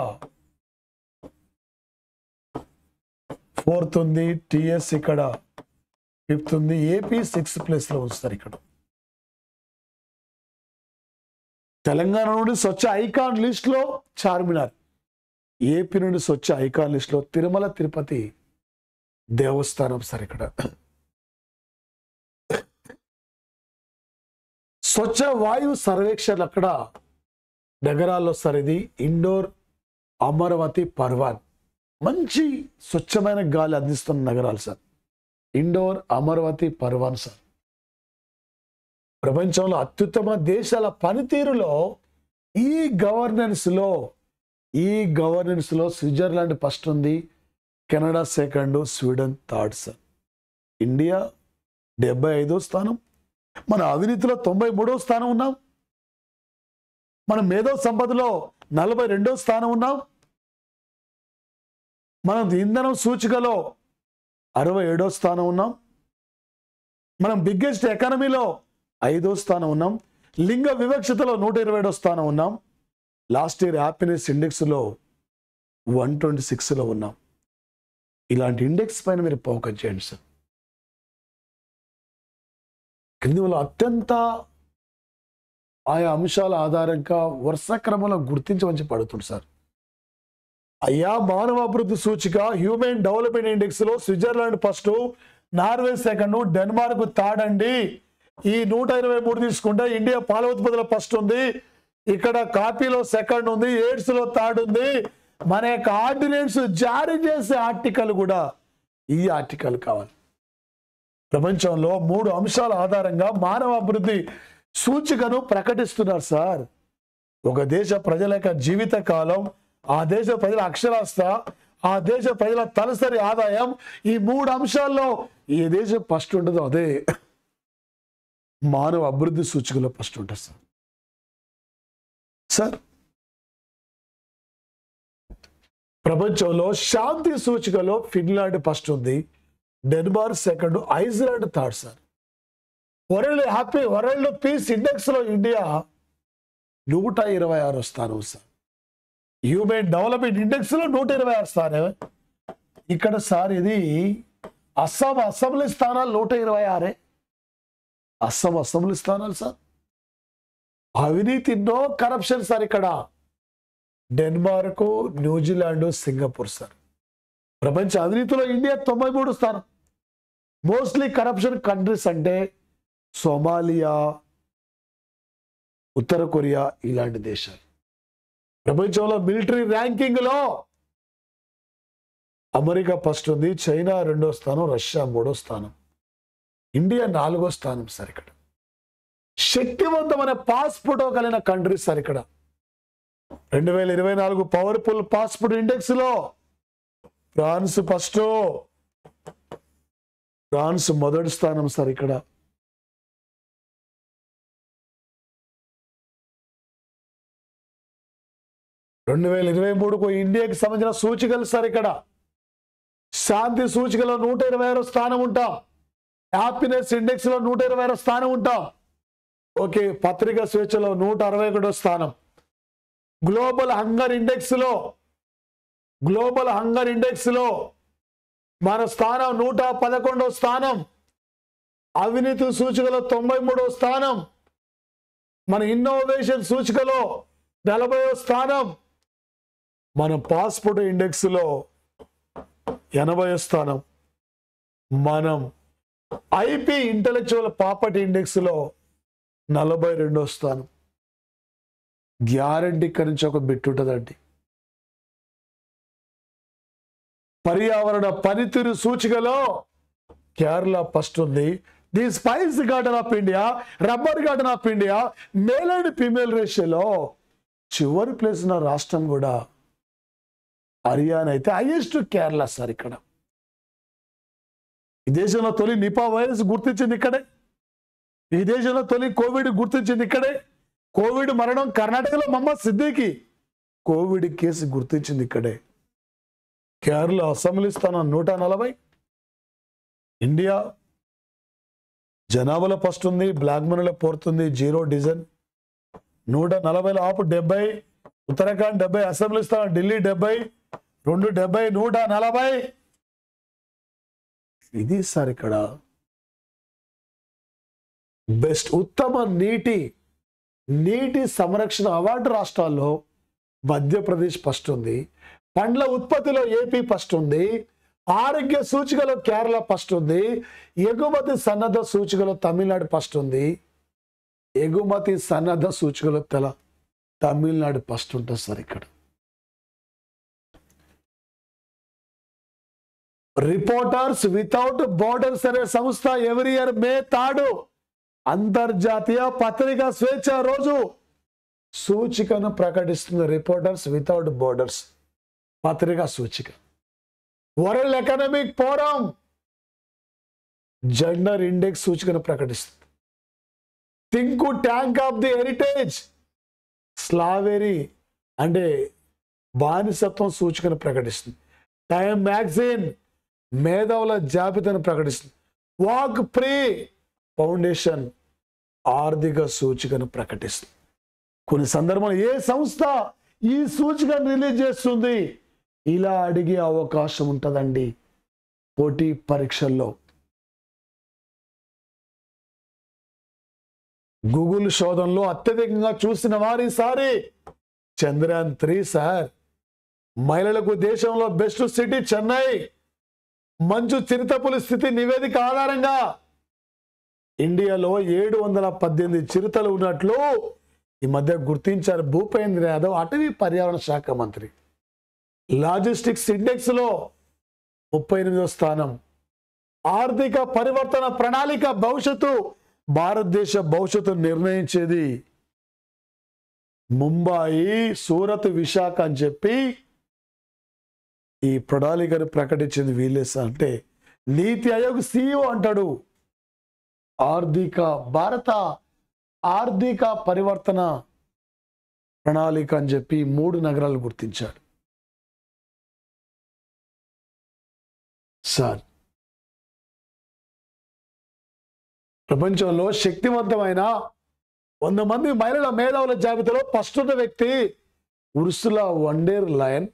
ఫోర్త్ ఉంది, టిఎస్ ఇక్కడ ఫిఫ్త్ ఉంది, ఏపీ 6th ప్లేస్లో ఉంచుతారు. ఇక్కడ తెలంగాణ నుండి స్వచ్ఛ ఐకాన్ లిస్ట్లో చార్మినార్, ఏపీ నుండి స్వచ్ఛ ఐకాన్ లిస్ట్లో తిరుమల తిరుపతి దేవస్థానం సార్. ఇక్కడ స్వచ్ఛ వాయు సర్వేక్షణ అక్కడ నగరాల్లో సార్. ఇది ఇండోర్, అమరావతి, పర్వాన్ మంచి స్వచ్ఛమైన గాలి అందిస్తున్న నగరాలు సార్. ఇండోర్, అమరావతి, పర్వాన్ సార్. ప్రపంచంలో అత్యుత్తమ దేశాల పనితీరులో ఈ గవర్నెన్స్లో స్విట్జర్లాండ్ ఫస్ట్ ఉంది, Canada second, Sweden third sir. India 75వ స్థానం. మన అవినీతిలో 93వ స్థానం ఉన్నాం. మన మేధో సంపదలో 42వ స్థానం ఉన్నాం. మనం ఇంధనం సూచికలో 67వ స్థానం ఉన్నాం. మనం బిగ్గెస్ట్ ఎకానమీలో 5వ స్థానం ఉన్నాం. లింగ వివక్షతలో 127వ స్థానం ఉన్నాం. లాస్ట్ ఇయర్ హ్యాపీనెస్ ఇండెక్స్లో 126లో ఉన్నాం. ఇలాంటి ఇండెక్స్ పైన మీరు ఫోకస్ చేయండి సార్. ఇందువల్ల అత్యంత ఆయా అంశాల ఆధారంగా వరుస క్రమంలో గుర్తించమని పడుతుంది సార్. అయ్యా మానవ అభివృద్ధి సూచిక హ్యూమన్ డెవలప్మెంట్ ఇండెక్స్ లో Switzerland first, Norway second, Denmark third అండి. ఈ 123 తీసుకుంటే ఇండియా పాల ఉత్పత్తుల ఫస్ట్ ఉంది, ఇక్కడ కాఫీలో సెకండ్ ఉంది, ఎయిడ్స్ లో థర్డ్ ఉంది. మన యొక్క ఆర్డినెన్స్ జారీ చేసే ఆర్టికల్ కూడా ఈ ఆర్టికల్ కావాలి. ప్రపంచంలో 3 అంశాల ఆధారంగా మానవ అభివృద్ధి సూచికను ప్రకటిస్తున్నారు సార్. ఒక దేశ ప్రజల యొక్క జీవిత కాలం, ఆ దేశ ప్రజల అక్షరాస్యత, ఆ దేశ ప్రజల తలసరి ఆదాయం, ఈ 3 అంశాల్లో ఏ దేశం ఫస్ట్ ఉంటుందో అదే మానవ అభివృద్ధి సూచికలో ఫస్ట్ ఉంటుంది సార్. సార్ ప్రపంచంలో శాంతి సూచికలో ఫిన్లాండ్ ఫస్ట్ ఉంది, Denmark second, Iceland third sir. World peace index లో ఇండియా 126 స్థానం సార్. హ్యూమన్ డెవలప్మెంట్ ఇండెక్స్ లో 126 స్థానం. ఇక్కడ సార్ ఇది అసెంబ్లీ స్థానాలు 126. అసెంబ్లీ స్థానాలు సార్. అవినీతి నో కరప్షన్ సార్. ఇక్కడ డెన్మార్క్, న్యూజిలాండ్, సింగపూర్ సార్. ప్రపంచ అవినీతిలో ఇండియా 93 స్థానం. మోస్ట్లీ కరప్షన్ కంట్రీస్ అంటే సోమాలియా, ఉత్తర కొరియా ఇలాంటి దేశాలు. ప్రపంచంలో మిలిటరీ ర్యాంకింగ్ లో అమెరికా ఫస్ట్ ఉంది, చైనా 2వ స్థానం, రష్యా 3వ స్థానం, ఇండియా 4వ స్థానం సార్. ఇక్కడ శక్తివంతమైన పాస్పోర్ట్ కలిగిన కంట్రీ సార్. ఇక్కడ 2024 పవర్ఫుల్ పాస్పోర్ట్ ఇండెక్స్ లో ఫ్రాన్స్ ఫస్ట్, ఫ్రాన్స్ మొదటి స్థానం సార్. ఇక్కడ 2023 ఇండియాకి సంబంధించిన సూచికలు సార్. ఇక్కడ శాంతి సూచికలో 126 స్థానం ఉంటాం, హ్యాపీనెస్ ఇండెక్స్ లో 126 స్థానం ఉంటాం. ఓకే, పత్రికా స్వేచ్ఛలో 161 స్థానం, గ్లోబల్ హంగర్ ఇండెక్స్ లో మన స్థానం 111 స్థానం, అవినీతి సూచికలో 93 స్థానం, మన ఇన్నోవేషన్ సూచికలో 40 స్థానం, మన పాస్పోర్ట్ ఇండెక్స్ లో 80 స్థానం, మనం ఐపీ ఇంటెలెక్చువల్ ప్రాపర్టీ ఇండెక్స్ లో 42 స్థానం. గ్యారంటీ ఇక్కడి నుంచి ఒక బిట్ ఉంటుందండి. పర్యావరణ పనితీరు సూచికలో కేరళ ఫస్ట్ ఉంది. The spice garden of India, rubber garden of India, male and female రేషియోలో చివరి ప్లేస్ ఉన్న రాష్ట్రం కూడా హర్యానా అయితే హైయెస్ట్ కేరళ సార్. ఇక్కడ ఈ దేశంలో తొలి నిపా వైరస్ గుర్తించింది ఇక్కడే, ఈ దేశంలో తొలి కోవిడ్ గుర్తించింది ఇక్కడే. కోవిడ్ మరణం కర్ణాటకలో మహమ్మద్ సిద్దికి కోవిడ్ కేసు గుర్తించింది ఇక్కడే. కేరళ అసెంబ్లీ స్థానం 140. ఇండియా జనాభాలో ఫస్ట్ ఉంది, బ్లాక్ మనీలో పోరుతుంది, 0 డిజన్ 140లో ఆపు 70, ఉత్తరాఖండ్ 70, అసెంబ్లీ స్థానం ఢిల్లీ 70, 270, 140. ఇది సార్ ఇక్కడ బెస్ట్ ఉత్తమ నీటి సంరక్షణ అవార్డు రాష్ట్రాల్లో మధ్యప్రదేశ్ ఫస్ట్ ఉంది, పండ్ల ఉత్పత్తిలో ఏపీ ఫస్ట్ ఉంది, ఆరోగ్య సూచికలో కేరళ ఫస్ట్ ఉంది, ఎగుమతి సన్నద్ధ సూచికలో తమిళనాడు ఫస్ట్ ఉంది, ఎగుమతి సన్నద్ధ సూచికలో తమిళనాడు ఫస్ట్ ఉంటుంది సార్. ఇక్కడ రిపోర్టర్స్ వితౌట్ బోర్డర్స్ అనే సంస్థ ఎవరి ఇయర్ మే 3 అంతర్జాతీయ పత్రికా స్వేచ్ఛ రోజు సూచికను ప్రకటిస్తుంది. రిపోర్టర్స్ వితౌట్ బోర్డర్స్ పత్రికా సూచిక. World economic forum gender index సూచికను ప్రకటిస్తుంది. Think tank of the heritage slavery అంటే బానిసత్వం సూచికను ప్రకటిస్తుంది. టైమ్ మ్యాగజైన్ మేధావుల జాబితాను ప్రకటిస్తుంది. వాక్ ఫ్రీ ఫౌండేషన్ ఆర్థిక సూచికను ప్రకటిస్తుంది. కొన్ని సందర్భాలు ఏ సంస్థ ఈ సూచికను రిలీజ్ చేస్తుంది ఇలా అడిగే అవకాశం ఉంటుందండి పోటీ పరీక్షల్లో. గూగుల్ శోధనలో అత్యధికంగా చూసిన వారి ఈసారి చంద్రయాన్-3 సార్. మహిళలకు దేశంలో బెస్ట్ సిటీ చెన్నై. మంచు చిరుతపులి స్థితి నివేదిక ఆధారంగా ఇండియాలో 718 చిరుతలు ఉన్నట్లు ఈ మధ్య గుర్తించారు భూపేంద్ర యాదవ్, అటవీ పర్యావరణ శాఖ మంత్రి. లాజిస్టిక్స్ ఇండెక్స్ లో 38వ స్థానం. ఆర్థిక పరివర్తన ప్రణాళిక భవిష్యత్తు, భారతదేశ భవిష్యత్తు నిర్ణయించేది. ముంబాయి, సూరత్, విశాఖ అని చెప్పి ఈ ప్రణాళికను ప్రకటించింది వీళ్ళే సార్. అంటే నీతి ఆయోగ్ CEO అంటాడు భారత ఆర్థిక పరివర్తన ప్రణాళిక అని చెప్పి 3 నగరాలు గుర్తించాడు సార్. ప్రపంచంలో శక్తివంతమైన 100 మంది మహిళల మేధావుల జాబితాలో ఫస్ట్ ఉన్న వ్యక్తి Ursula von der Leyen.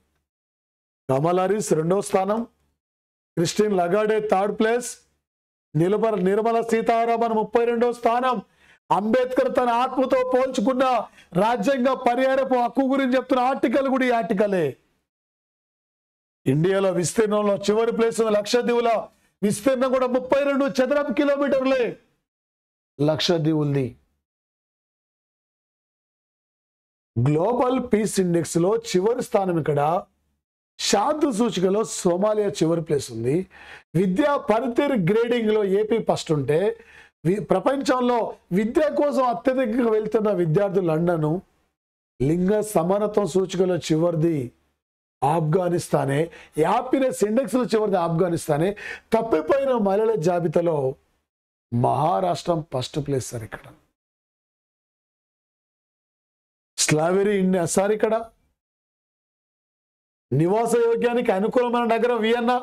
Kamala Harris 2వ స్థానం. Christine Lagarde 3rd place. Nirmala Sitharaman 32వ స్థానం. అంబేద్కర్ తన ఆత్మతో పోల్చుకున్న రాజ్యాంగ పరిహారపు హక్కు గురించి చెప్తున్న ఆర్టికల్ కూడా ఈ ఆర్టికలే. ఇండియాలో విస్తీర్ణంలో చివరి ప్లేస్ ఉన్న లక్షద్వీపుల విస్తీర్ణం కూడా 32 చదరపు కిలోమీటర్లే లక్షద్వీపుల్ని. గ్లోబల్ పీస్ ఇండెక్స్ లో చివరి స్థానం ఇక్కడ. శాంతి సూచికలో సోమాలియా చివరి ప్లేస్ ఉంది. విద్యా పనితీరు గ్రేడింగ్ లో ఏపీ ఫస్ట్ ఉంటే, ప్రపంచంలో విద్య కోసం అత్యధికంగా వెళ్తున్న విద్యార్థులు లండన్. లింగ సమానత్వం సూచికలో చివరిది ఆఫ్ఘనిస్తానే. హ్యాపీనెస్ ఇండెక్స్ లో చివరిది ఆఫ్ఘనిస్తానే. తప్పిపోయిన మహిళల జాబితాలో మహారాష్ట్రం ఫస్ట్ ప్లేస్ సార్. ఇక్కడ స్లావెరీ ఇండియా సార్. ఇక్కడ నివాస యోగ్యానికి అనుకూలమైన నగరం వియన్నా.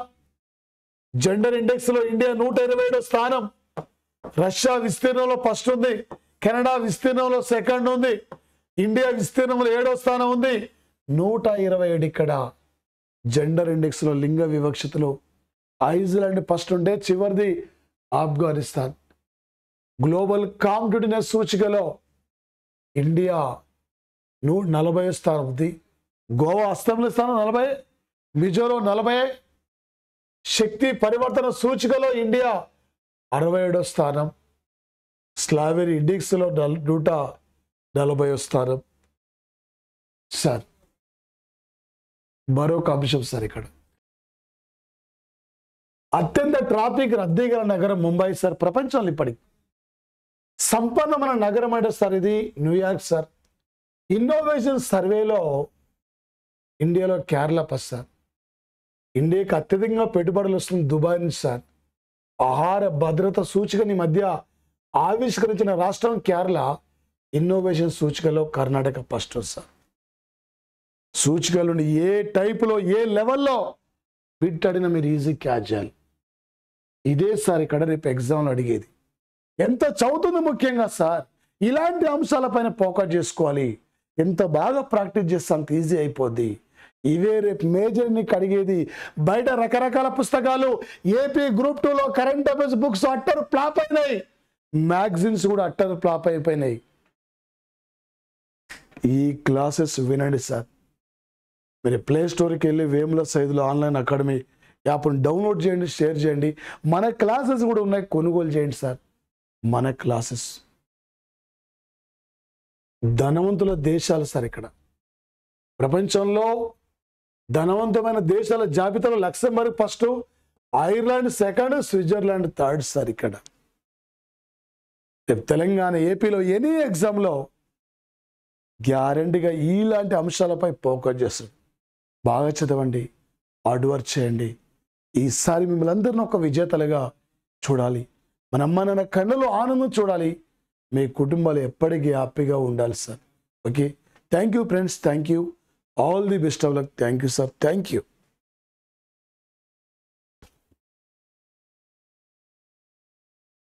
జెండర్ ఇండెక్స్ లో ఇండియా 127వ స్థానం. రష్యా విస్తీర్ణంలో ఫస్ట్ ఉంది. కెనడా విస్తీర్ణంలో సెకండ్ ఉంది. ఇండియా విస్తీర్ణంలో 7వ స్థానం ఉంది. 127 ఇక్కడ జెండర్ ఇండెక్స్ లో లింగ వివక్షతలో. ఐస్లాండ్ ఫస్ట్ ఉంటే చివరిది ఆఫ్ఘనిస్తాన్. గ్లోబల్ కాంపిటేటివ్నెస్ సూచికలో ఇండియా 140వ స్థానం ఉంది. గోవా అస్తంలో స్థానం 40, మిజోరం 40. శక్తి పరివర్తన సూచికలో ఇండియా 67వ స్థానం. స్లావెరీ ఇండెక్స్ లో 140వ స్థానం సార్. మరొక అంశం సార్. ఇక్కడ అత్యంత ట్రాఫిక్ రద్దీ గల నగరం ముంబై సార్. ప్రపంచంలో ఇప్పటికి సంపన్నమైన నగరం అంటే సార్ ఇది న్యూయార్క్ సార్. ఇన్నోవేషన్ సర్వేలో ఇండియాలో కేరళ ఫస్ట్ సార్. ఇండియాకి అత్యధికంగా పెట్టుబడులు వస్తుంది దుబాయ్ నుంచి సార్. ఆహార భద్రత సూచికని మధ్య ఆవిష్కరించిన రాష్ట్రం కేరళ. ఇన్నోవేషన్ సూచికలో కర్ణాటక ఫస్ట్ సార్. సూచికలను ఏ టైపులో ఏ లెవెల్లో బిట్ అడిగినా మీరు ఈజీ క్యాచ్ చేయాలి. ఇదే సార్ ఇక్కడ రేపు ఎగ్జామ్లో అడిగేది. ఎంత చదువుతుంది ముఖ్యంగా సార్. ఇలాంటి అంశాలపైన ఫోకస్ చేసుకోవాలి. ఎంత బాగా ప్రాక్టీస్ చేస్తే అంత ఈజీ అయిపోద్ది. ఇవే రేపు మేజర్ నీకు అడిగేది. బయట రకరకాల పుస్తకాలు ఏపీ గ్రూప్ 2లో current affairs books utter flop అయినాయి. మ్యాగజైన్స్ కూడా అట్టర్ ఫ్లాప్ అయిపోయినాయి. ఈ క్లాసెస్ వినండి సార్. మీరు ప్లే స్టోర్కి వెళ్ళి వేముల సైదులో ఆన్లైన్ అకాడమీ యాప్ని డౌన్లోడ్ చేయండి, షేర్ చేయండి. మన క్లాసెస్ కూడా ఉన్నాయి, కొనుగోలు చేయండి సార్. మన క్లాసెస్ ధనవంతుల దేశాలు సార్. ఇక్కడ ప్రపంచంలో ధనవంతమైన దేశాల జాబితాలో Luxembourg first, Ireland second, Switzerland third sir. ఇక్కడ తెలంగాణ ఏపీలో ఎనీ ఎగ్జామ్లో గ్యారంటీగా ఇలాంటి అంశాలపై ఫోకస్ చేస్తారు. బాగా చదవండి, హార్డ్ వర్క్ చేయండి. ఈసారి మిమ్మల్ని అందరినీ ఒక విజేతలుగా చూడాలి. మన అమ్మ నాన్న కళ్ళలో ఆనందం చూడాలి. మీ కుటుంబాలు ఎప్పటికీ హ్యాపీగా ఉండాలి sir. Okay, thank you friends, thank you. All the best of luck. Thank you sir, thank you.